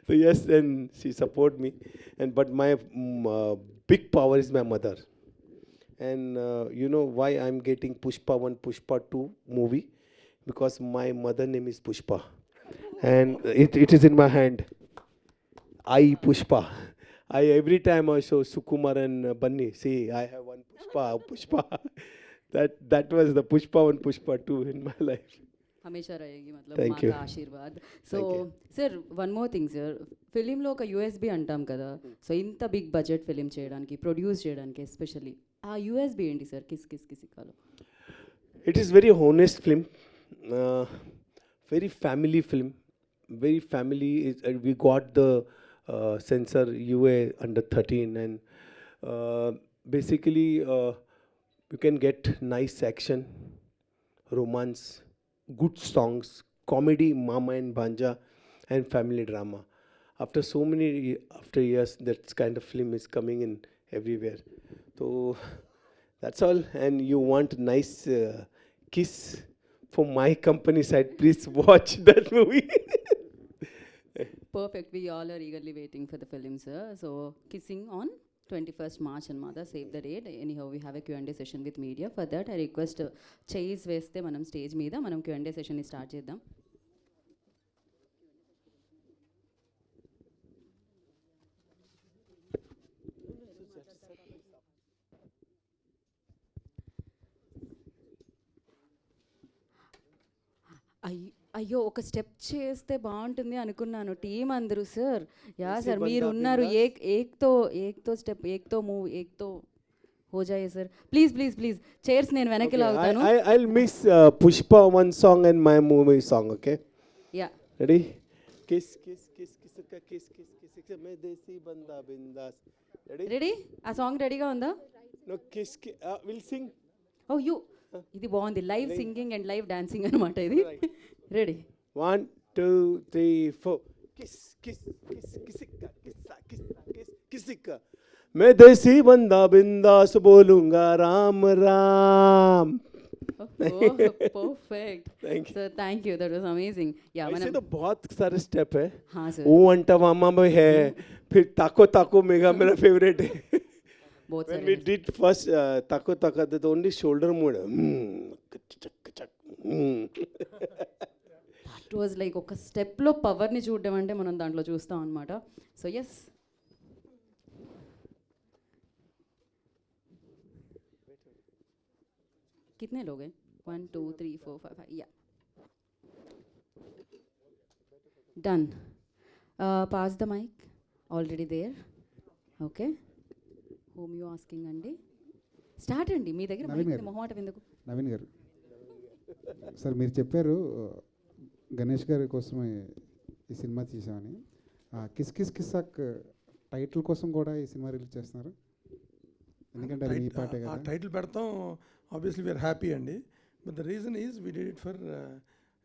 So yes, and she support me, and but my big power is my mother. And you know why I'm getting Pushpa 1, Pushpa 2 movie? Because my mother name is Pushpa. And it is in my hand. I Pushpa. Every time I show Sukumar and Bunny, see, I have one Pushpa. That was the Pushpa 1, Pushpa 2 in my life. हमेशा रहेगी, मतलब Thank माँ you. का आशीर्वाद. So sir one more thing sir, ఫిలింలో ఒక USB అంటాం కదా, సో ఇంత బిగ్ బడ్జెట్ ఫిలిం చేయడానికి, ప్రొడ్యూస్ చేయడానికి ఎస్పెషల్లీ ఆ యూఎస్బి ఏంటి సార్? కిస్ సిక్కాలో. It is very honest film, very family film, very family. We got the censor UA under 13, and basically you can get nice action, romance, good songs, comedy, Mama and Banja, and family drama. After so many years, that kind of film is coming in everywhere. So that's all. And you want nice kiss from my company side, please watch that movie. Perfect. We all are eagerly waiting for the film, sir. So kissing on 21st March and Mother, save the date. Anyhow, we have a Q&A session with media. For that, I request chairs వేస్తే మనం stage మీద మనం Q&A session ని start చేద్దాం. అయ్యో ఒక step చేస్తే బాగుంటుంది అనుకున్నాను. టీం అందరూ సార్ యా ऐसे సార్ మీరు बंदा ఉన్నారు बिंदास। ఏక్తో స్టెప్ ఏక్తో మూవ్ ఏక్తో హో జాయే sir. Please please please chairs నేను వెనక్కి Okay, లాగుతాను. I'll mix Pushpa one song and my movie song, okay? Yeah Ready? Kiss, kiss, kiss, kiss, kiss, kiss, kiss, kiss, मैं देसी बंदा बिंदास. Ready? రెడీ ఆ సాంగ్ రెడీగా ఉందా? No, kiss, kiss. We'll sing. Oh you ఇది బాగుంది live singing and live dancing అనమాట ఇది. Ready 1, 2, 3, 4. Kiss, kiss, kiss, kissika, kissa, kissa, kiss, kissika. मैं देसी बंदा बिंदास बोलूंगा Ram Ram. Perfect Thank you. Sir thank you that was amazing. Yeah ऐसे మనం तो बहुत सारे स्टेप है. हाँ सर ओ अंटा मामा में है. फिर ताको ताको मेगा मेरा फेवरेट है. बहुत When सारे we did first taco taka, the only shoulder mode. That was like ఒక స్టెప్లో పవర్ని చూడడం అంటే మనం దాంట్లో చూస్తాం అనమాట. సో ఎస్ कितने लोग हैं 1 2 3 4 5 5 yeah done pass the mic already there okay whom you asking అండి స్టార్ట్ అండి మీ దగ్గర నవీన్ mic గారు. ఉంది, మొహమాట ఎందుకు. నవీన్ గారు సార్ మీరు చెప్పారు గణేష్ గారి కోసమే ఈ సినిమా తీసామని. కిస్ కిస్ కిస్సాక్ టైటిల్ కోసం కూడా ఈ సినిమా రిలీజ్ చేస్తున్నారు, ఎందుకంటే అది మీ పాటే ఆ కదా. టైటిల్ పెడతాం, ఆబ్వియస్లీ వీఆర్ హ్యాపీ అండి. But the reason is we did it for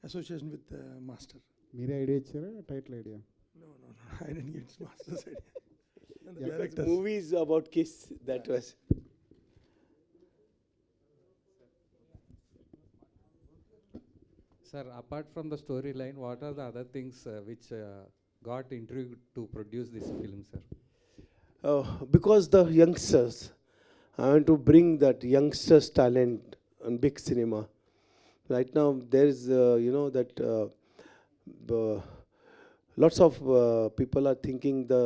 association with master. మీరే ఐడియా ఇచ్చారా title idea? No, I didn't get master's idea. And the Yeah, directors. Movies about kiss, that was. Sir, apart from the storyline, what are the other things which got intrigued to produce this film, sir? Because the youngsters, I want to bring that youngsters' talent on big cinema. Right now, there is, that lots of people are thinking the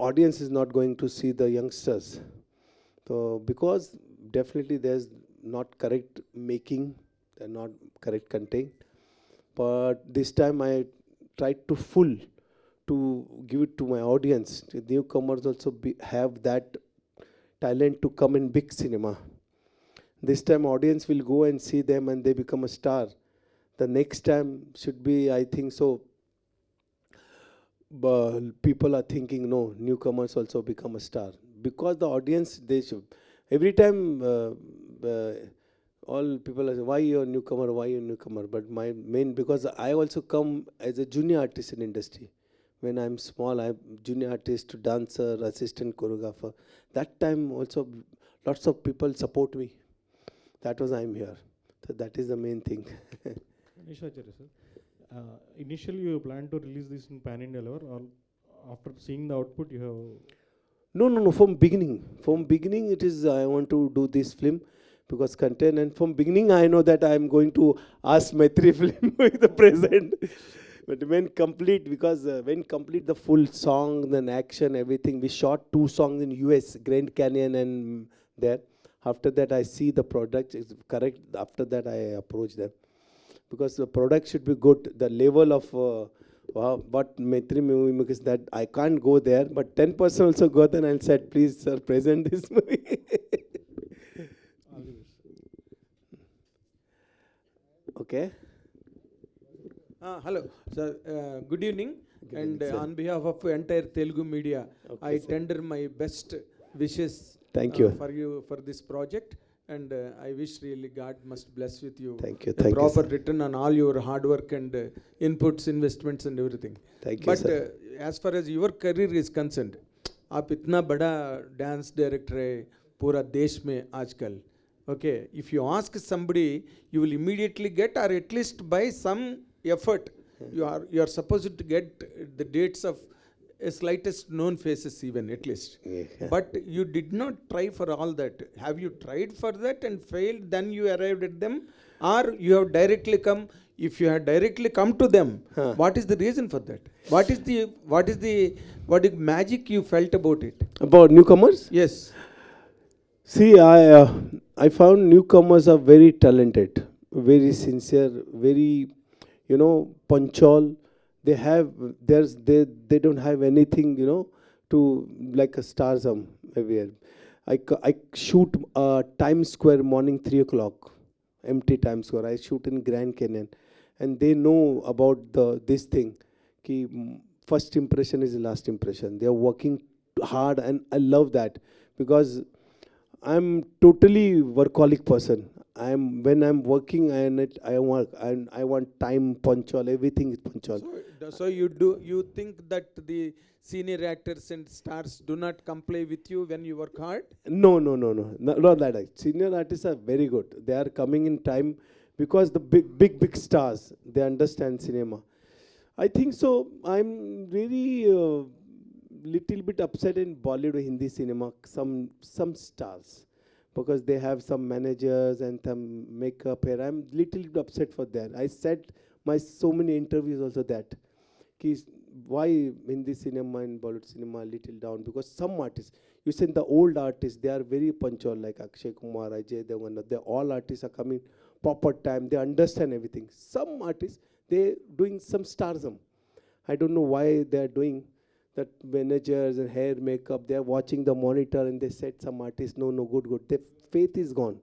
audience is not going to see the youngsters. So, because definitely there's not correct making, and not correct content. But this time I tried to give it to my audience. The newcomers also have that talent to come in big cinema. This time audience will go and see them and they become a star. The next time should be, I think so, people are thinking, no, newcomers also become a star. Because the audience, they should, every time all people are saying, why you're a newcomer, why you're a newcomer? But my main, because I also come as a junior artist in industry. When I'm small, I'm junior artist, dancer, assistant choreographer. That time also lots of people support me. That was I'm here. So that is the main thing. Ganeshacharya sir, initially you planned to release this in Pan India level, or after seeing the output you have? No. From beginning, it is I want to do this film because content. And from beginning, I know that I am going to ask Maitri film with the present. But when complete the full song, then action, everything. We shot 2 songs in US, Grand Canyon and there. After that, I see the product is correct. After that, I approach them. Because the product should be good. The level of what Maitri movie makes, that I can't go there. But 10% also go there and said, please, sir, present this movie. All the best. Okay. Hello, sir. Good evening. Good And evening, sir. on behalf of entire Telugu media, Okay, I sir. tender my best wishes Thank you. for you for this project. And I wish really God must bless with you. Thank you, A thank you, proper sir. return on all your hard work and inputs, investments and everything. Thank you, But sir. as far as your career is concerned, आप इतना बड़ा dance director है पूरा देश में आजकल. Okay, if you ask somebody, you will immediately get, or at least by some effort, you are supposed to get the dates of a slightest known faces even at least. Yeah. But you did not try for all that. Have you tried for that and failed, then you arrived at them? Or you have directly come? If you have directly come to them, what is the reason for that? What is the magic you felt about it? About newcomers? Yes. See, I found newcomers are very talented. very sincere, very, you know, punctual. They have, they don't have anything, you know, to like a starsum everywhere. I shoot Times Square morning 3 o'clock, empty Times Square. I shoot in Grand Canyon, and they know about this thing. Ki first impression is the last impression. They are working hard, and I love that because I'm totally workaholic person. When I'm working, I work, and I want time punctual. Everything is punctual. So you think that the senior actors and stars do not comply with you when you work hard? No, not that. Senior artists are very good. They are coming in time because the big stars, they understand cinema. I think so. I'm really little bit upset in Bollywood Hindi cinema. Some stars, because they have some managers and some makeup here. I'm little bit upset for that. I said my so many interviews also that why Hindi cinema and Bollywood cinema little down, because some artists, you said the old artists, they are very punctual, like Akshay Kumar, Ajay Devgn. They all artists are coming proper time. They understand everything. Some artists, they doing some starsm. I don't know why they are doing that. Managers and hair makeup, they are watching the monitor and they said some artists, no, good. Their faith is gone.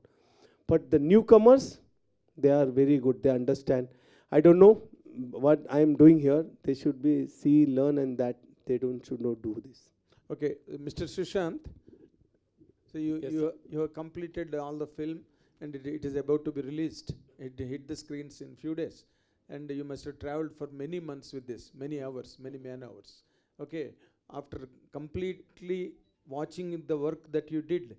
But the newcomers, they are very good. They understand. I don't know what I am doing here. They should be see, learn, and that they should not do this. Okay, Mr. Sushant. So you have completed all the film, and it is about to be released. It hit the screens in few days, and you must have traveled for many months with this, many hours, many man hours. Okay, after completely watching the work that you did,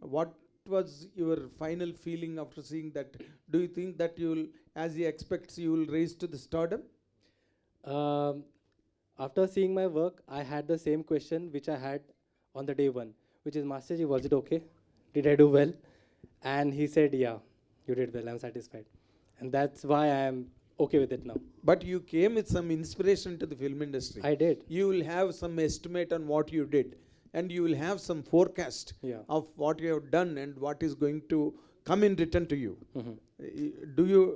what was your final feeling after seeing that? Do you think that you will, as he expects, you will rise to the stardom? After seeing my work, I had the same question which I had on the day one, which is, Masterji, was it okay? Did I do well? And he said, yeah, you did well, I'm satisfied. And that's why I am okay with it now. But you came with some inspiration to the film industry. I did. You will have some estimate on what you did, and you will have some forecast of what you have done and what is going to come in return to you.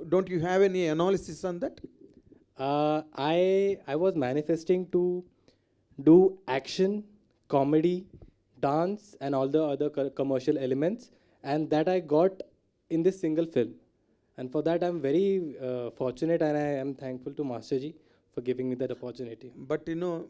Don't you have any analysis on that? I was manifesting to do action, comedy, dance, and all the other commercial elements, and that I got in this single film. And for that, I'm very fortunate, and I am thankful to Masterji for giving me that opportunity. But you know,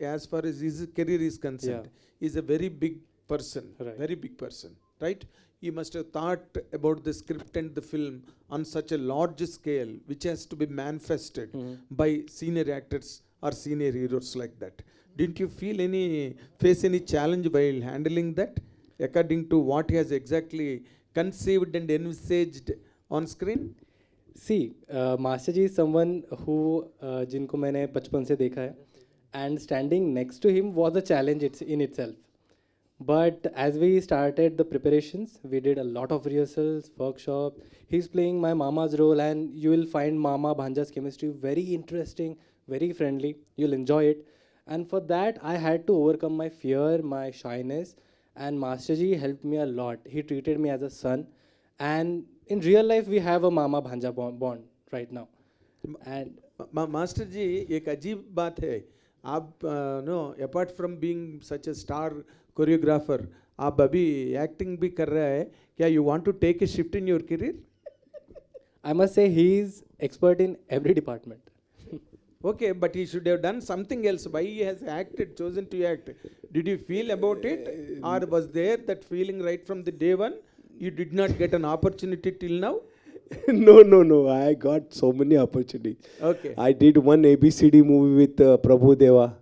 as far as his career is concerned, he's a very big person, very big person, right? He must have thought about the script and the film on such a large scale, which has to be manifested by senior actors or senior heroes like that. Didn't you face any challenge while handling that, according to what he has exactly conceived and envisaged on screen? See, Masterji is someone who जिनको मैंने बचपन से देखा है, and standing next to him was a challenge in itself. But as we started the preparations, we did a lot of rehearsals, workshops. He's playing my mama's role, and you will find Mama Bhanja's chemistry very interesting, very friendly. You'll enjoy it. And for that, I had to overcome my fear, my shyness, and Masterji helped me a lot. He treated me as a son, and in real life, we have a Mama Bhanja bond right now. And Master ji, एक अजीब बात है. आप apart from being such a star choreographer, आप अभी acting भी कर रहा है. क्या you want to take a shift in your career? I must say he is expert in every department. Okay, but he should have done something else. Why he has chosen to act? Did you feel about it, or was there that feeling right from the day one? You did not get an opportunity till now? No. I got so many opportunities. Okay. I did one ABCD movie with Prabhu Deva.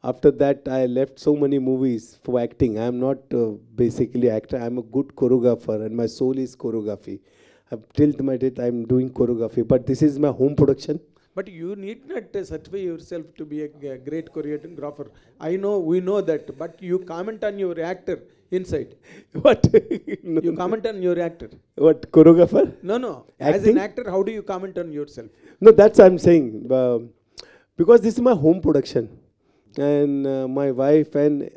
After that, I left so many movies for acting. I am not basically actor. I am a good choreographer, and my soul is choreography. Till my date, I am doing choreography. But this is my home production. But you need not certify yourself to be a great choreographer. We know that. But you comment on your actor inside. What? You comment on your actor. What, choreographer? No. Acting? As an actor, how do you comment on yourself? No, that's I'm saying. Because this is my home production. And my wife, and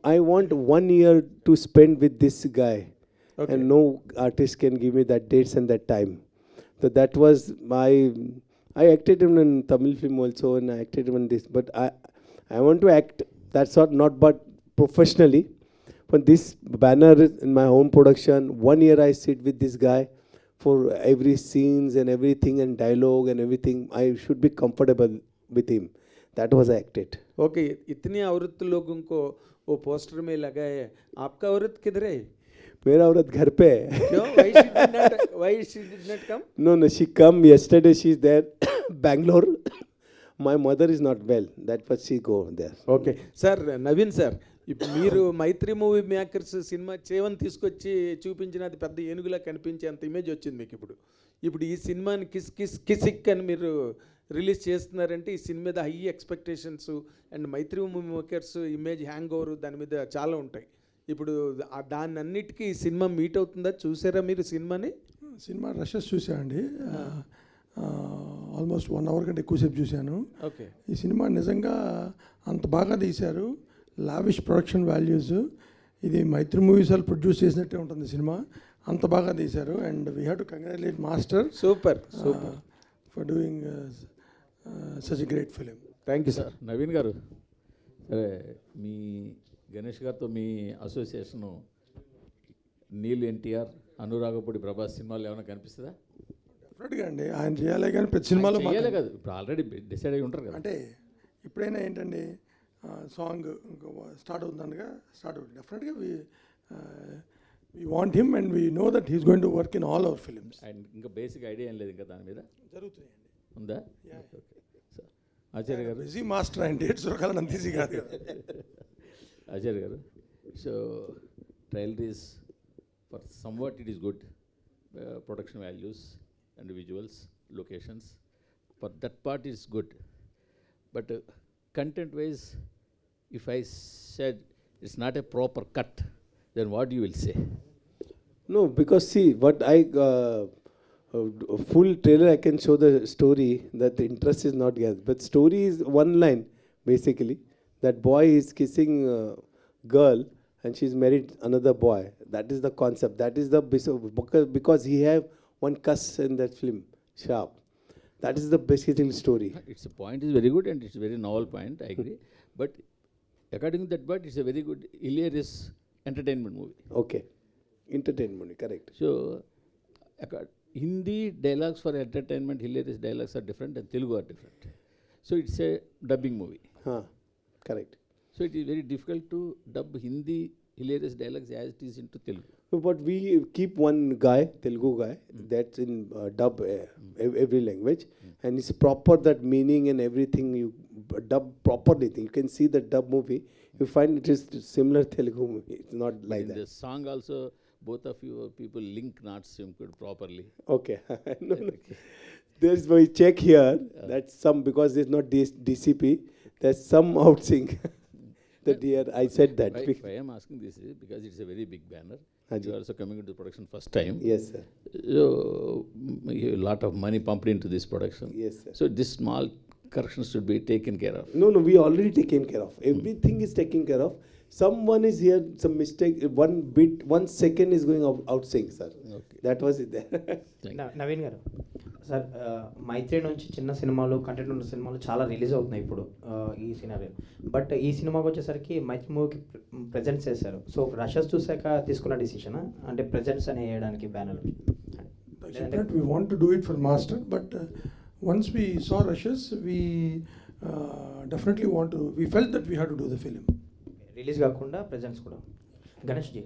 I want 1 year to spend with this guy. Okay. And no artist can give me that dates and that time. So that was I acted in Tamil film also, and I acted in this, but I want to act that sort, not but professionally. But this banner is in my home production. 1 year I sit with this guy for every scenes and everything and dialogue and everything. I should be comfortable with him. That was acted. Okay, इतनी औरत लोगों को वो poster में लगाए, आपका औरत किधर है? मेरा औरत घर पे है. क्यों? Why she did not come? No, she come yesterday. She's there, Bangalore. My mother is not well. That was she go there. Okay sir, Naveen sir, ఇప్పుడు మీరు మైత్రి మూవీ మేకర్స్ సినిమా చేవని తీసుకొచ్చి చూపించిన అది పెద్ద ఏనుగులా కనిపించేంత ఇమేజ్ వచ్చింది మీకు. ఇప్పుడు ఈ సినిమాని కిసిక్ అని మీరు రిలీజ్ చేస్తున్నారంటే ఈ సినిమా మీద high expectations and Mythri movie makers image hang over దాని మీద చాలా ఉంటాయి. ఇప్పుడు దాన్ని అన్నిటికీ ఈ సినిమా మీట్ అవుతుందా? చూసారా మీరు సినిమాని? సినిమా రషెస్ చూసానండి, ఆల్మోస్ట్ 1 hour కంటే ఎక్కువసేపు చూశాను. ఓకే. ఈ సినిమా నిజంగా అంత బాగా తీశారు, లావిష్ ప్రొడక్షన్ వాల్యూస్. ఇది మైత్రి మూవీస్ వాళ్ళు ప్రొడ్యూస్ చేసినట్టే ఉంటుంది సినిమా, అంత బాగా తీశారు. And we have to congratulate master super for doing such a great film. Thank you sir. Naveen గారు, సరే మీ గణేష్ గారితో మీ అసోసియేషను నీల్ ఎన్టీఆర్, అనురాగపూడి ప్రభాస్ సినిమాలు ఏమైనా కనిపిస్తుందా? డెఫినెట్గా అండి, ఆయన చేయాలి కానీ ప్రతి సినిమాలో చేయాలి కదా, ఇప్పుడు ఆల్రెడీ డిసైడ్ అయ్యి ఉంటారు కదా. అంటే ఇప్పుడైనా ఏంటండి సాంగ్ స్టార్ట్ అవుతుందనగా స్టార్ట్ అవుతుంది. డెఫినెట్గా we want him and we know that he's going to work in all our films. And ఇంకా బేసిక్ ఐడియా ఏం లేదు ఇంకా దాని మీద జరుగుతున్నాయండి. ఉందా? ఓకే. ఆచార్య గారు, బిజీ మాస్టర్ అండ్ డేట్స్ దొరకాలని అంత ఈజీ కాదు కదా. ఆచార్య గారు, so trailer is for somewhat it is good, production values and visuals, locations, for that part is good. But content wise, if I said it's not a proper cut, then what you will say? No, because see, what full trailer I can show the story, that the interest is not there. But story is one line, basically. That boy is kissing a girl and she's married another boy. That is the concept. That is the, because he have one cuss in that film, sharp. That is the basically story. Its point is very good and it's a very novel point, I agree. But according to that part, it's a very good, hilarious entertainment movie. Okay. Entertainment, correct. So, Hindi dialogues for entertainment, hilarious dialogues are different and Telugu are different. So, it's a dubbing movie. Correct. So, it is very difficult to dub Hindi hilarious dialogues as it is into Telugu. But we keep one guy, Telugu guy, that's in dub every language, and it's proper that meaning and everything. You dub properly. You can see the dub movie. You find it is similar Telugu movie. It's not like In that. the song also, both of you people link not synced properly. Okay. No. There's we check here. That's some, because it's not DCP. There's some out sync. That year I said that. Why I am asking this is because it's a very big banner. You are also coming into production first time. Yes, sir. So, a lot of money pumped into this production. Yes, sir. So, this small corrections should be taken care of. No, we already taken care of. Everything is taken care of. Someone is here, some mistake, 1 second is going out sync, sir. Okay. That was it there. Naveen గారు, sir మైత్రి నుంచి చిన్న సినిమాలు, content ఉన్న సినిమాలు చాలా release అవుతున్నాయి ఇప్పుడు ఈ సినారియో. బట్ ఈ సినిమాకి వచ్చేసరికి మైత్రి మూవీకి ప్రెజెంట్స్ చేశారు. సో రషెస్ చూసాక తీసుకున్న డిసిషనా అంటే ప్రెజెంట్స్ అని వేయడానికి banner? We want to do it for master, but once we saw rushes, we definitely we felt that we had to do the film. Release काకుండా प्रेजेंट्स కూడా. गणेश जी,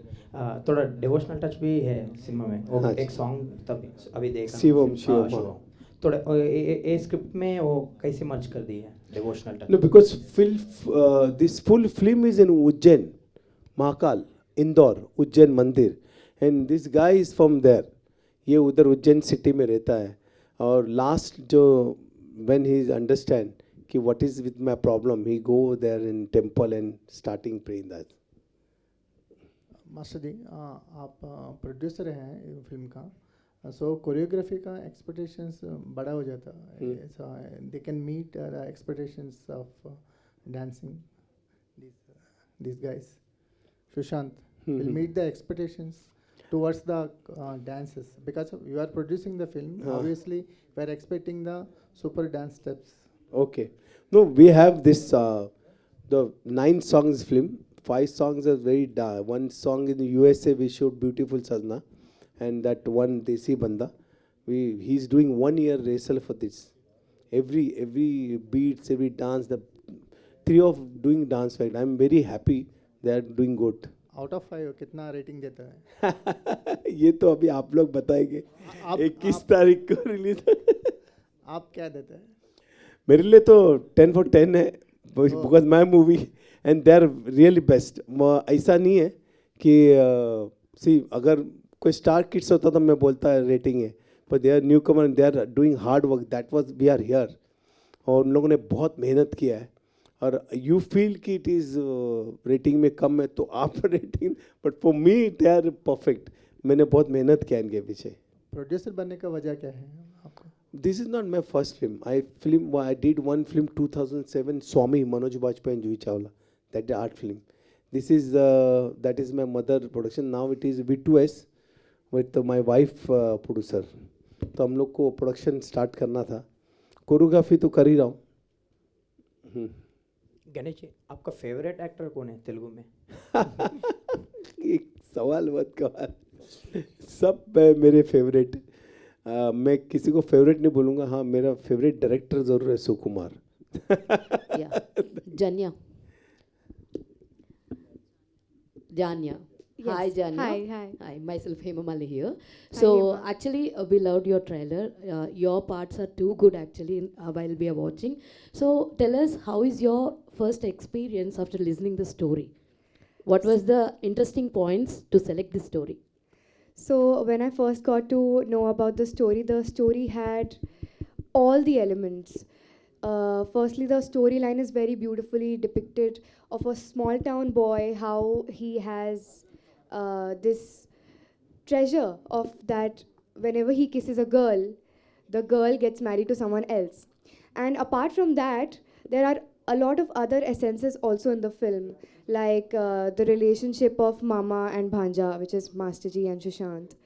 थोड़ा डिवोशनल टच भी है सिनेमा में. वो एक सॉन्ग तभी अभी देखा शिवम. थोड़ा ये स्क्रिप्ट में वो कैसे मर्ज कर दी है devotional touch? No, because this full film is in Ujjain, Mahakal, Indore, Ujjain Mandir, and this guy is from there. ये उधर उज्जैन सिटी में रहता है, और लास्ट जो when he understand कि what is with my problem, he go there in temple and starting praying that. Master ji, आप producer हैं फिल्म का, सो कोरियोग्राफी का एक्सपेक्टेशंस बड़ा हो जाता है. They can meet the expectations of dancing. these guys, Sushant will meet the expectations towards the dances, because you are producing the film. हाँ. Obviously, we are expecting the super dance steps. Okay. No, we have this the 9 songs film. 5 songs are very one song in the USA we showed Beautiful Sajna, and that one Desi Banda. He's doing 1 year rehearsal for this. Every beats, every dance, the 3 of doing dance fact. I'm very happy they are doing good. Out of 5 कितना rating देता है? ये तो अभी आप लोग बताएंगे। 21 तारीख को रिलीज। आप क्या देते हैं? मेरे लिए तो 10 for 10 है, because my movie and they are really best. ऐसा नहीं है कि see अगर कोई स्टार किड्स होता तो मैं बोलता है रेटिंग है, but they are newcomer and they are doing hard work. That was we are here. और उन लोगों ने बहुत मेहनत किया है, और यू फील कि इट इज़ रेटिंग में कम है तो आप rating, but for me they are perfect. मैंने बहुत मेहनत किया इनके पीछे. प्रोड्यूसर बनने का वजह क्या है आपको? This is not my first film. I did one film 2007, Swami, Manoj Bajpayee and Juhi Chawla. That the art film. This is that is my mother production. Now it is V2S with my wife producer. तो हम लोग को production start करना था. Choreography तो कर ही रहा हूँ. गणेश जी, आपका फेवरेट एक्टर कौन है तेलुगु में? एक सवाल मत कर. सब मेरे फेवरेट. मैं किसी को फेवरेट नहीं बोलूँगा. हाँ, मेरा फेवरेट डायरेक्टर ज़रूर है सुकुमार. Janya. Janya. Yes. Hi, Janya. Hi. Hi, myself Hema Mali here. Hi, So, Hema. actually, we loved your trailer. Your parts are too good, actually, while we are watching. So, tell us, how is your first experience after listening the story? What was the interesting points to select this story? So when I first got to know about the story had all the elements. Firstly, the storyline is very beautifully depicted of a small town boy, how he has this treasure of that whenever he kisses a girl, the girl gets married to someone else. And apart from that, there are a lot of other essences also in the film, like the relationship of Mama and Bhanja, which is Master Ji and Sushant.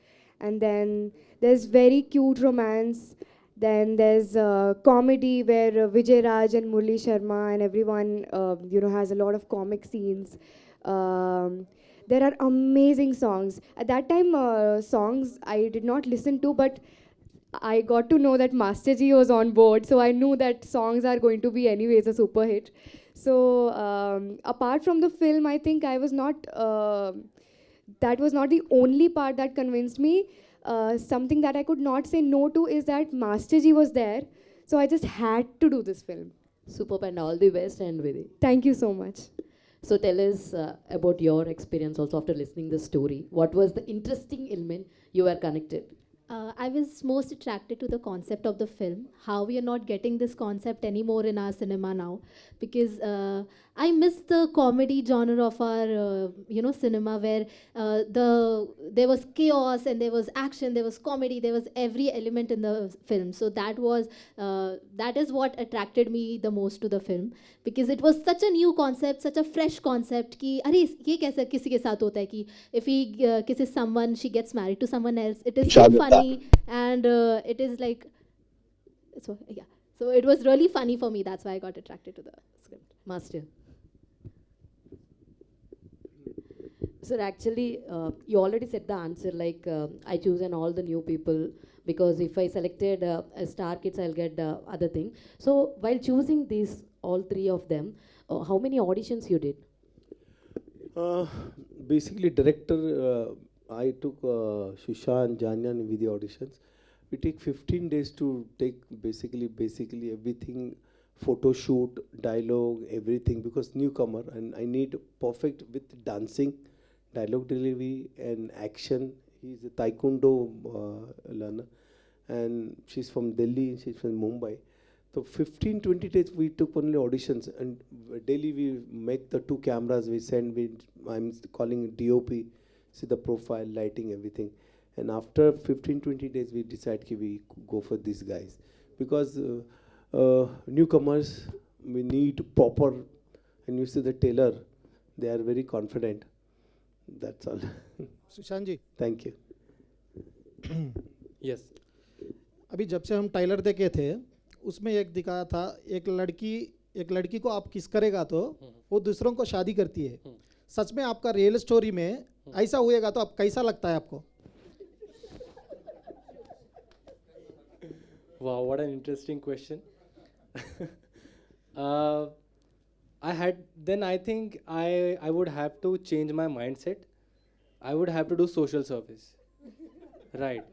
And then there's very cute romance. Then there's comedy where Vijay Raj and Murli Sharma and everyone, has a lot of comic scenes. There are amazing songs. At that time, songs I did not listen to, but I got to know that Master Ji was on board, so I knew that songs are going to be anyways a super hit. So apart from the film, I think I was not, that was not the only part that convinced me. Something that I could not say no to is that Master Ji was there, so I just had to do this film. Superb, and all the best, and Vidhi. Thank you so much. So tell us about your experience also after listening the story. What was the interesting element you were connected? I was most attracted to the concept of the film, how we are not getting this concept anymore in our cinema now, because I miss the comedy genre of our cinema, where there was chaos and there was action, there was comedy, there was every element in the film. So that is what attracted me the most to the film, because it was such a new concept, such a fresh concept कि अरे ये कैसे किसी के साथ होता है कि if he kisses someone, she gets married to someone else. It is so funny, and it is like, so yeah. So it was really funny for me. That's why I got attracted to the script. Master. Sir, actually, you already said the answer, like I chosen all the new people because if I selected Star Kids, I'll get other thing. So while choosing these, all 3 of them, how many auditions you did? Basically, director, I took Sushant, Janya and Vidhi auditions. We take 15 days to take basically everything, photo shoot, dialogue, everything, because newcomer and I need perfect with dancing, dialogue delivery and action. He's a taekwondo learner and she's from Delhi, she's from Mumbai. So 15-20 days we took only auditions, and daily we make the 2 cameras, we send, I'm calling it DOP, see the profile, lighting, everything. And after 15-20 days we decide that we go for these guys. Because newcomers, we need proper, and you see the tailor, they are very confident. That's all. Sushant ji. Thank you. Yes. अभी जब से हम trailer देखे थे उसमें एक दिखाया था, एक लड़की को आप किस करेगा तो वो दूसरों को शादी करती है. सच में आपका रियल स्टोरी में ऐसा हुएगा तो आप कैसा लगता है आपको? Wow, what an interesting question. I think I would have to change my mindset. I would have to do social service. Right.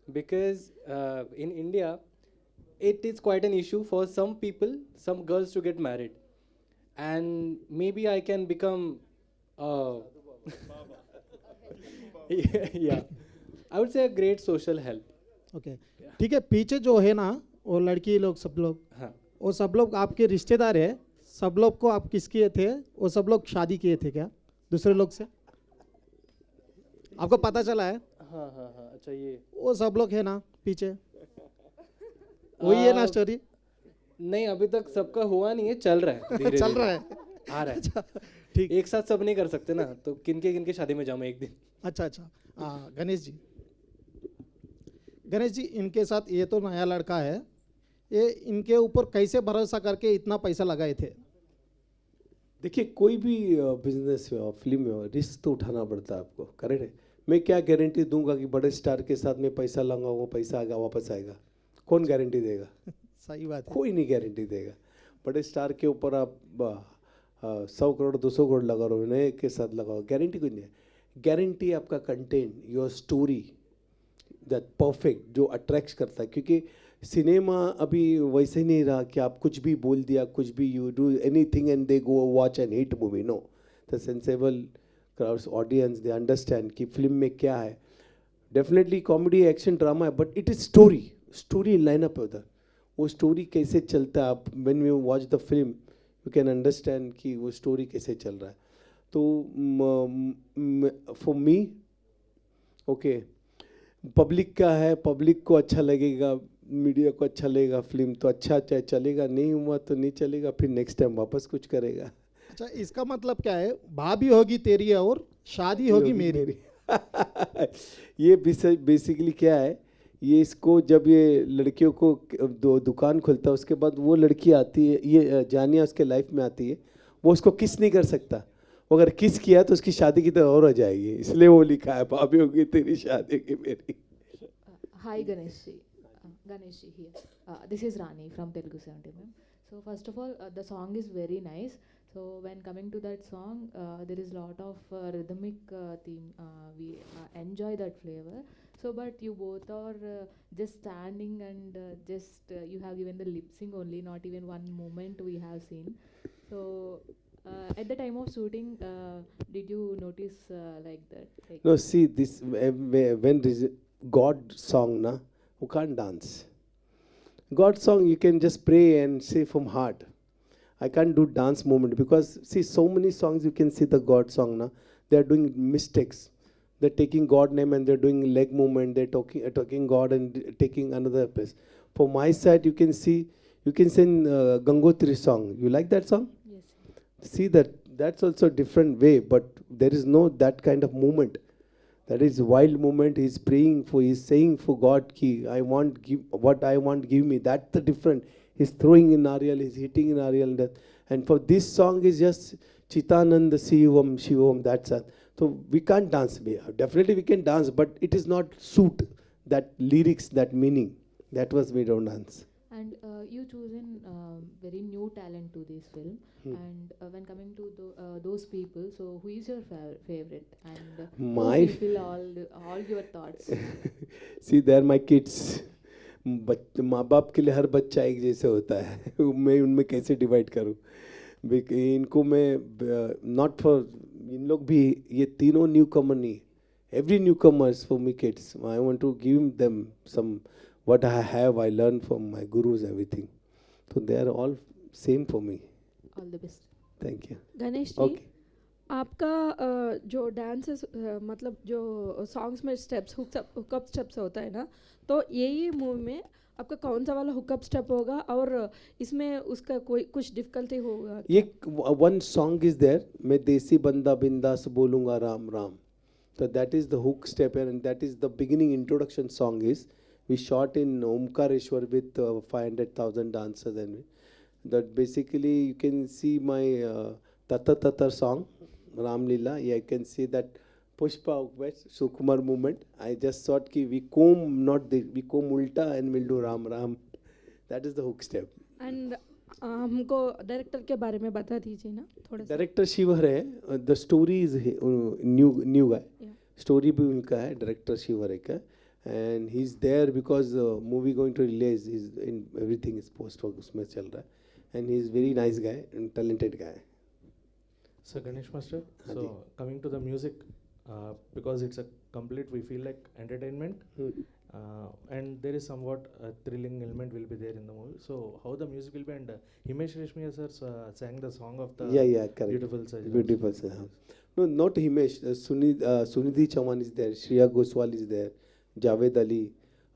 Because in India, it is quite an issue for some people, some girls to get married. And maybe I can become, yeah, I would say a great social help. Okay ठीक है. पीछे जो है ना वो लड़की लोग सब लोग, हाँ. वो सब लोग आपके रिश्तेदार है. सब लोग को आप किस किए थे? वो सब लोग शादी किए थे क्या दूसरे लोग से? आपको पता चला है? हाँ हाँ हाँ. अच्छा ये वो सब लोग है ना पीछे, वही है ना स्टोरी? नहीं, अभी तक सबका हुआ नहीं है, चल रहा है धीरे चल धीरे. रहा है. आ रहा है. अच्छा ठीक. एक साथ सब नहीं कर सकते ना, तो किनके शादी में जाऊँ मैं एक दिन. अच्छा अच्छा. गणेश जी इनके साथ ये तो नया लड़का है, ये इनके ऊपर कैसे भरोसा करके इतना पैसा लगाए थे? देखिए कोई भी बिजनेस में हो, फिल्म में हो, रिस्क तो उठाना पड़ता है आपको. करेक्ट है. मैं क्या गारंटी दूंगा कि बड़े स्टार के साथ में पैसा लगाऊंगा वो पैसा आएगा वापस आएगा? कौन गारंटी देगा? सही बात है. कोई नहीं गारंटी देगा. बड़े स्टार के ऊपर आप 100 करोड़ 200 करोड़ लगा रहे हो, नए के साथ लगाओ, गारंटी कोई नहीं है. गारंटी आपका content, your story, that perfect जो अट्रैक्ट करता है. क्योंकि सिनेमा अभी वैसे ही नहीं रहा कि आप कुछ भी बोल दिया, कुछ भी you do anything and they go watch and hit movie. No, the sensible crowds audience they understand कि फिल्म में क्या है. डेफिनेटली कॉमेडी एक्शन ड्रामा है, but it is story lineup है उधर. वो स्टोरी कैसे चलता है, आप when you watch the film you can understand कि वो स्टोरी कैसे चल रहा है. तो फॉर मी ओके, पब्लिक का है, पब्लिक को अच्छा लगेगा, मीडिया को अच्छा लगेगा फिल्म तो अच्छा चलेगा, नहीं हुआ तो नहीं चलेगा, फिर नेक्स्ट टाइम वापस कुछ करेगा. अच्छा इसका मतलब क्या है? भाभी होगी तेरी और शादी होगी मेरी. ये बेसिकली क्या है, ये इसको जब ये लड़कियों को दुकान खुलता है उसके बाद वो लड़की आती है, ये जानिया उसके लाइफ में आती है, वो उसको किस नहीं कर सकता. वो अगर किस किया तो उसकी शादी की तरह और हो जाएगी, इसलिए वो लिखा है भाभी होगी तेरी शादी की मेरी. Hi Ganesh here. This is Rani from Telugu 70 ma'am. So first of all, the song is very nice. So when coming to that song, there is lot of rhythmic theme. We enjoy that flavor. So but you both are just standing and just you have given the lip sync only, not even one moment we have seen. So at the time of shooting, did you notice like that? Like No, see this when God song na, you can't dance. God song you can just pray and say from heart. I can't do dance movement because see so many songs you can see the God song na, they are doing mistakes. They're taking God name and they're doing leg movement. They're talking God and taking another place. For my side, you can see, you can sing Gangotri song. You like that song? yes. See that's also a different way, but there is no that kind of movement. That is wild movement. He's praying for, he's saying for God, ki, I want give what I want, give me. That's the different. He's throwing in Ariel, he's hitting in Ariel, and for this song is just Chitananda Shivam Shivam. That's it. So we can't dance. Definitely we can dance, but it is not suit that lyrics, that meaning. That was we don't dance. And you chosen very new talent to this film. And when coming to those people, so who is your favorite? And My who fulfill all your thoughts? See, they are my kids. माँ बाप के लिए हर बच्चा एक जैसे होता है. मैं उनमें कैसे डिवाइड करूँ? इनको मैं नॉट फॉर इन लोग भी ये तीनों न्यू कमर नहीं. Every newcomers for me kids. I want to give them some what I have. I learned from my gurus everything. So they are all same for me. All the best. Thank you. Ganesh ji, Okay. आपका जो dance मतलब जो songs में steps hookup steps होता है ना, तो यही मूवी में आपका कौन सा वाला हुकअप स्टेप होगा और इसमें उसका कोई कुछ डिफिकल्टी होगा? ये one song is there. मैं देसी बंदा बिंदास बोलूँगा Ram Ram. So that is the hook step, and that is the beginning introduction song is. We shot in Omkareshwar with 500,000 dancers, and that basically you can see my Tata Tata song, Ram Leela. Yeah, you can see that Pushpa Sukumar movement. I just thought ki we comb not the we comb ulta and we'll do Ram Ram. That is the hook step. And हमको director के बारे में बता दीजिए ना थोड़ा सा. Director शिवर है. The story is new guy. Story भी उनका है, डायरेक्टर शिवर है का. And he is there because movie going to release is in everything is post work उसमें चल रहा है. And he is very nice guy and talented guy. So Ganesh Master, so coming to the music, because it's a complete, we feel like entertainment, and there is somewhat a thrilling element will be there in the movie. So how the music will be, and Himesh Reshmiya sir sang the song of the Correct. Beautiful Sajna. Beautiful Sajna. No, not Himesh. Sunidhi Chauhan is there. Shreya Ghosal is there. Javed Ali,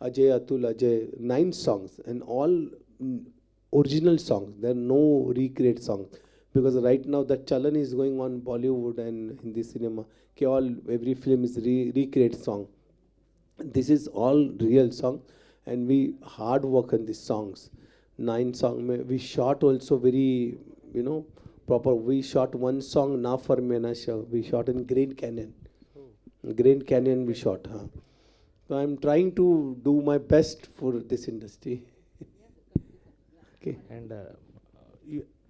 Ajay Atul, Ajay. 9 songs and all original songs. There are no recreate songs. Because right now the chalan is going on Bollywood and Hindi cinema. Every film is recreate song. This is all real song, and we hard work on these songs. 9 song. We shot also very, proper. We shot one song Na for Menasha. We shot in Grand Canyon. Grand Canyon we shot. So I'm trying to do my best for this industry. Okay. And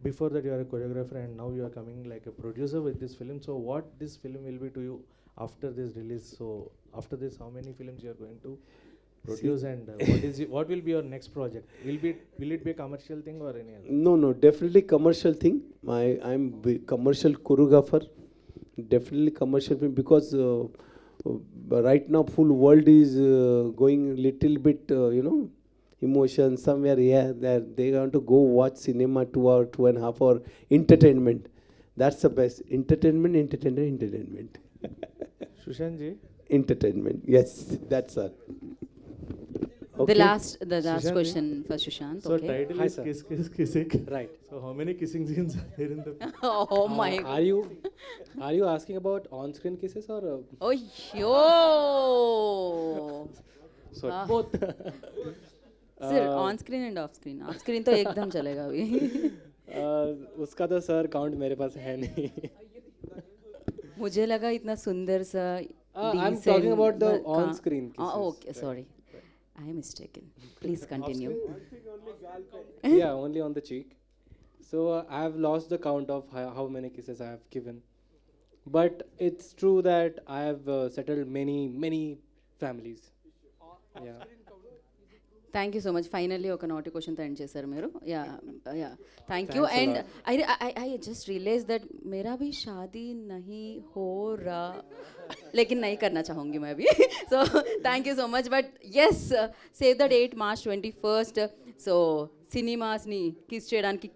before that you are a choreographer, and now you are coming like a producer with this film. So what this film will be to you after this release? So after this, how many films you are going to produce, and what will be your next project? Will it be a commercial thing or any other? No, definitely commercial thing. I'm commercial choreographer. Definitely commercial film, because right now full world is going little bit, emotion somewhere. They want to go watch cinema 2 hour, 2.5 hour entertainment. That's the best. Entertainment. Sushant ji? Entertainment. Yes, that's all. Okay. The last Sushant question for Sushant. So Okay. title Hi, is sir. Kiss Kissing. Right. So how many kissing scenes are there in the film? Oh my. Are you asking about on-screen kisses or? Oh yo. Sorry. Both. Sir, on screen and off screen. Off screen तो एकदम चलेगा अभी. उसका तो sir count मेरे पास है नहीं. मुझे लगा इतना सुंदर सा. I'm talking about the on-screen kisses. Okay, sorry. I am mistaken. Please continue. Yeah, only on the cheek. So I have lost the count of how many kisses I have given. But it's true that I have settled many families. Yeah. Thank you so much. Finally ఒక నోటి క్వశ్చన్తో end చేశారు మీరు. Yeah thank you. Thanks a and lot. I just realise that मेरा भी शादी नहीं हो रहा, लेकिन नहीं करना चाहूँगी मैं अभी. So thank you so much. But yes, save the date March 21st. So సినిమాస్ని కిస్ చేయడానికి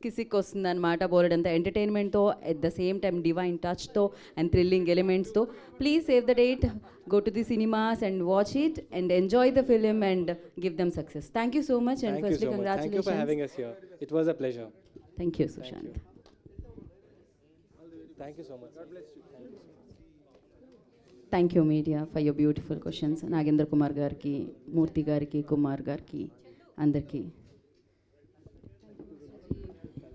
కిసిక్ వస్తుంది అనమాట. బోలెడంత ఎంటర్టైన్మెంట్తో, at the same time divine టచ్తో అండ్ థ్రిల్లింగ్ ఎలిమెంట్స్తో. Please save the date, go to the cinemas and watch it and enjoy the film and give them success. Thank you so much, and Thank you firstly so much. congratulations. Thank you for having us here. It was a pleasure. Thank you, Sushant. Thank you so much. God bless you. Thank you media for your beautiful questions. Nagendra Kumar garki, Murthy garki, Kumar garki, andarki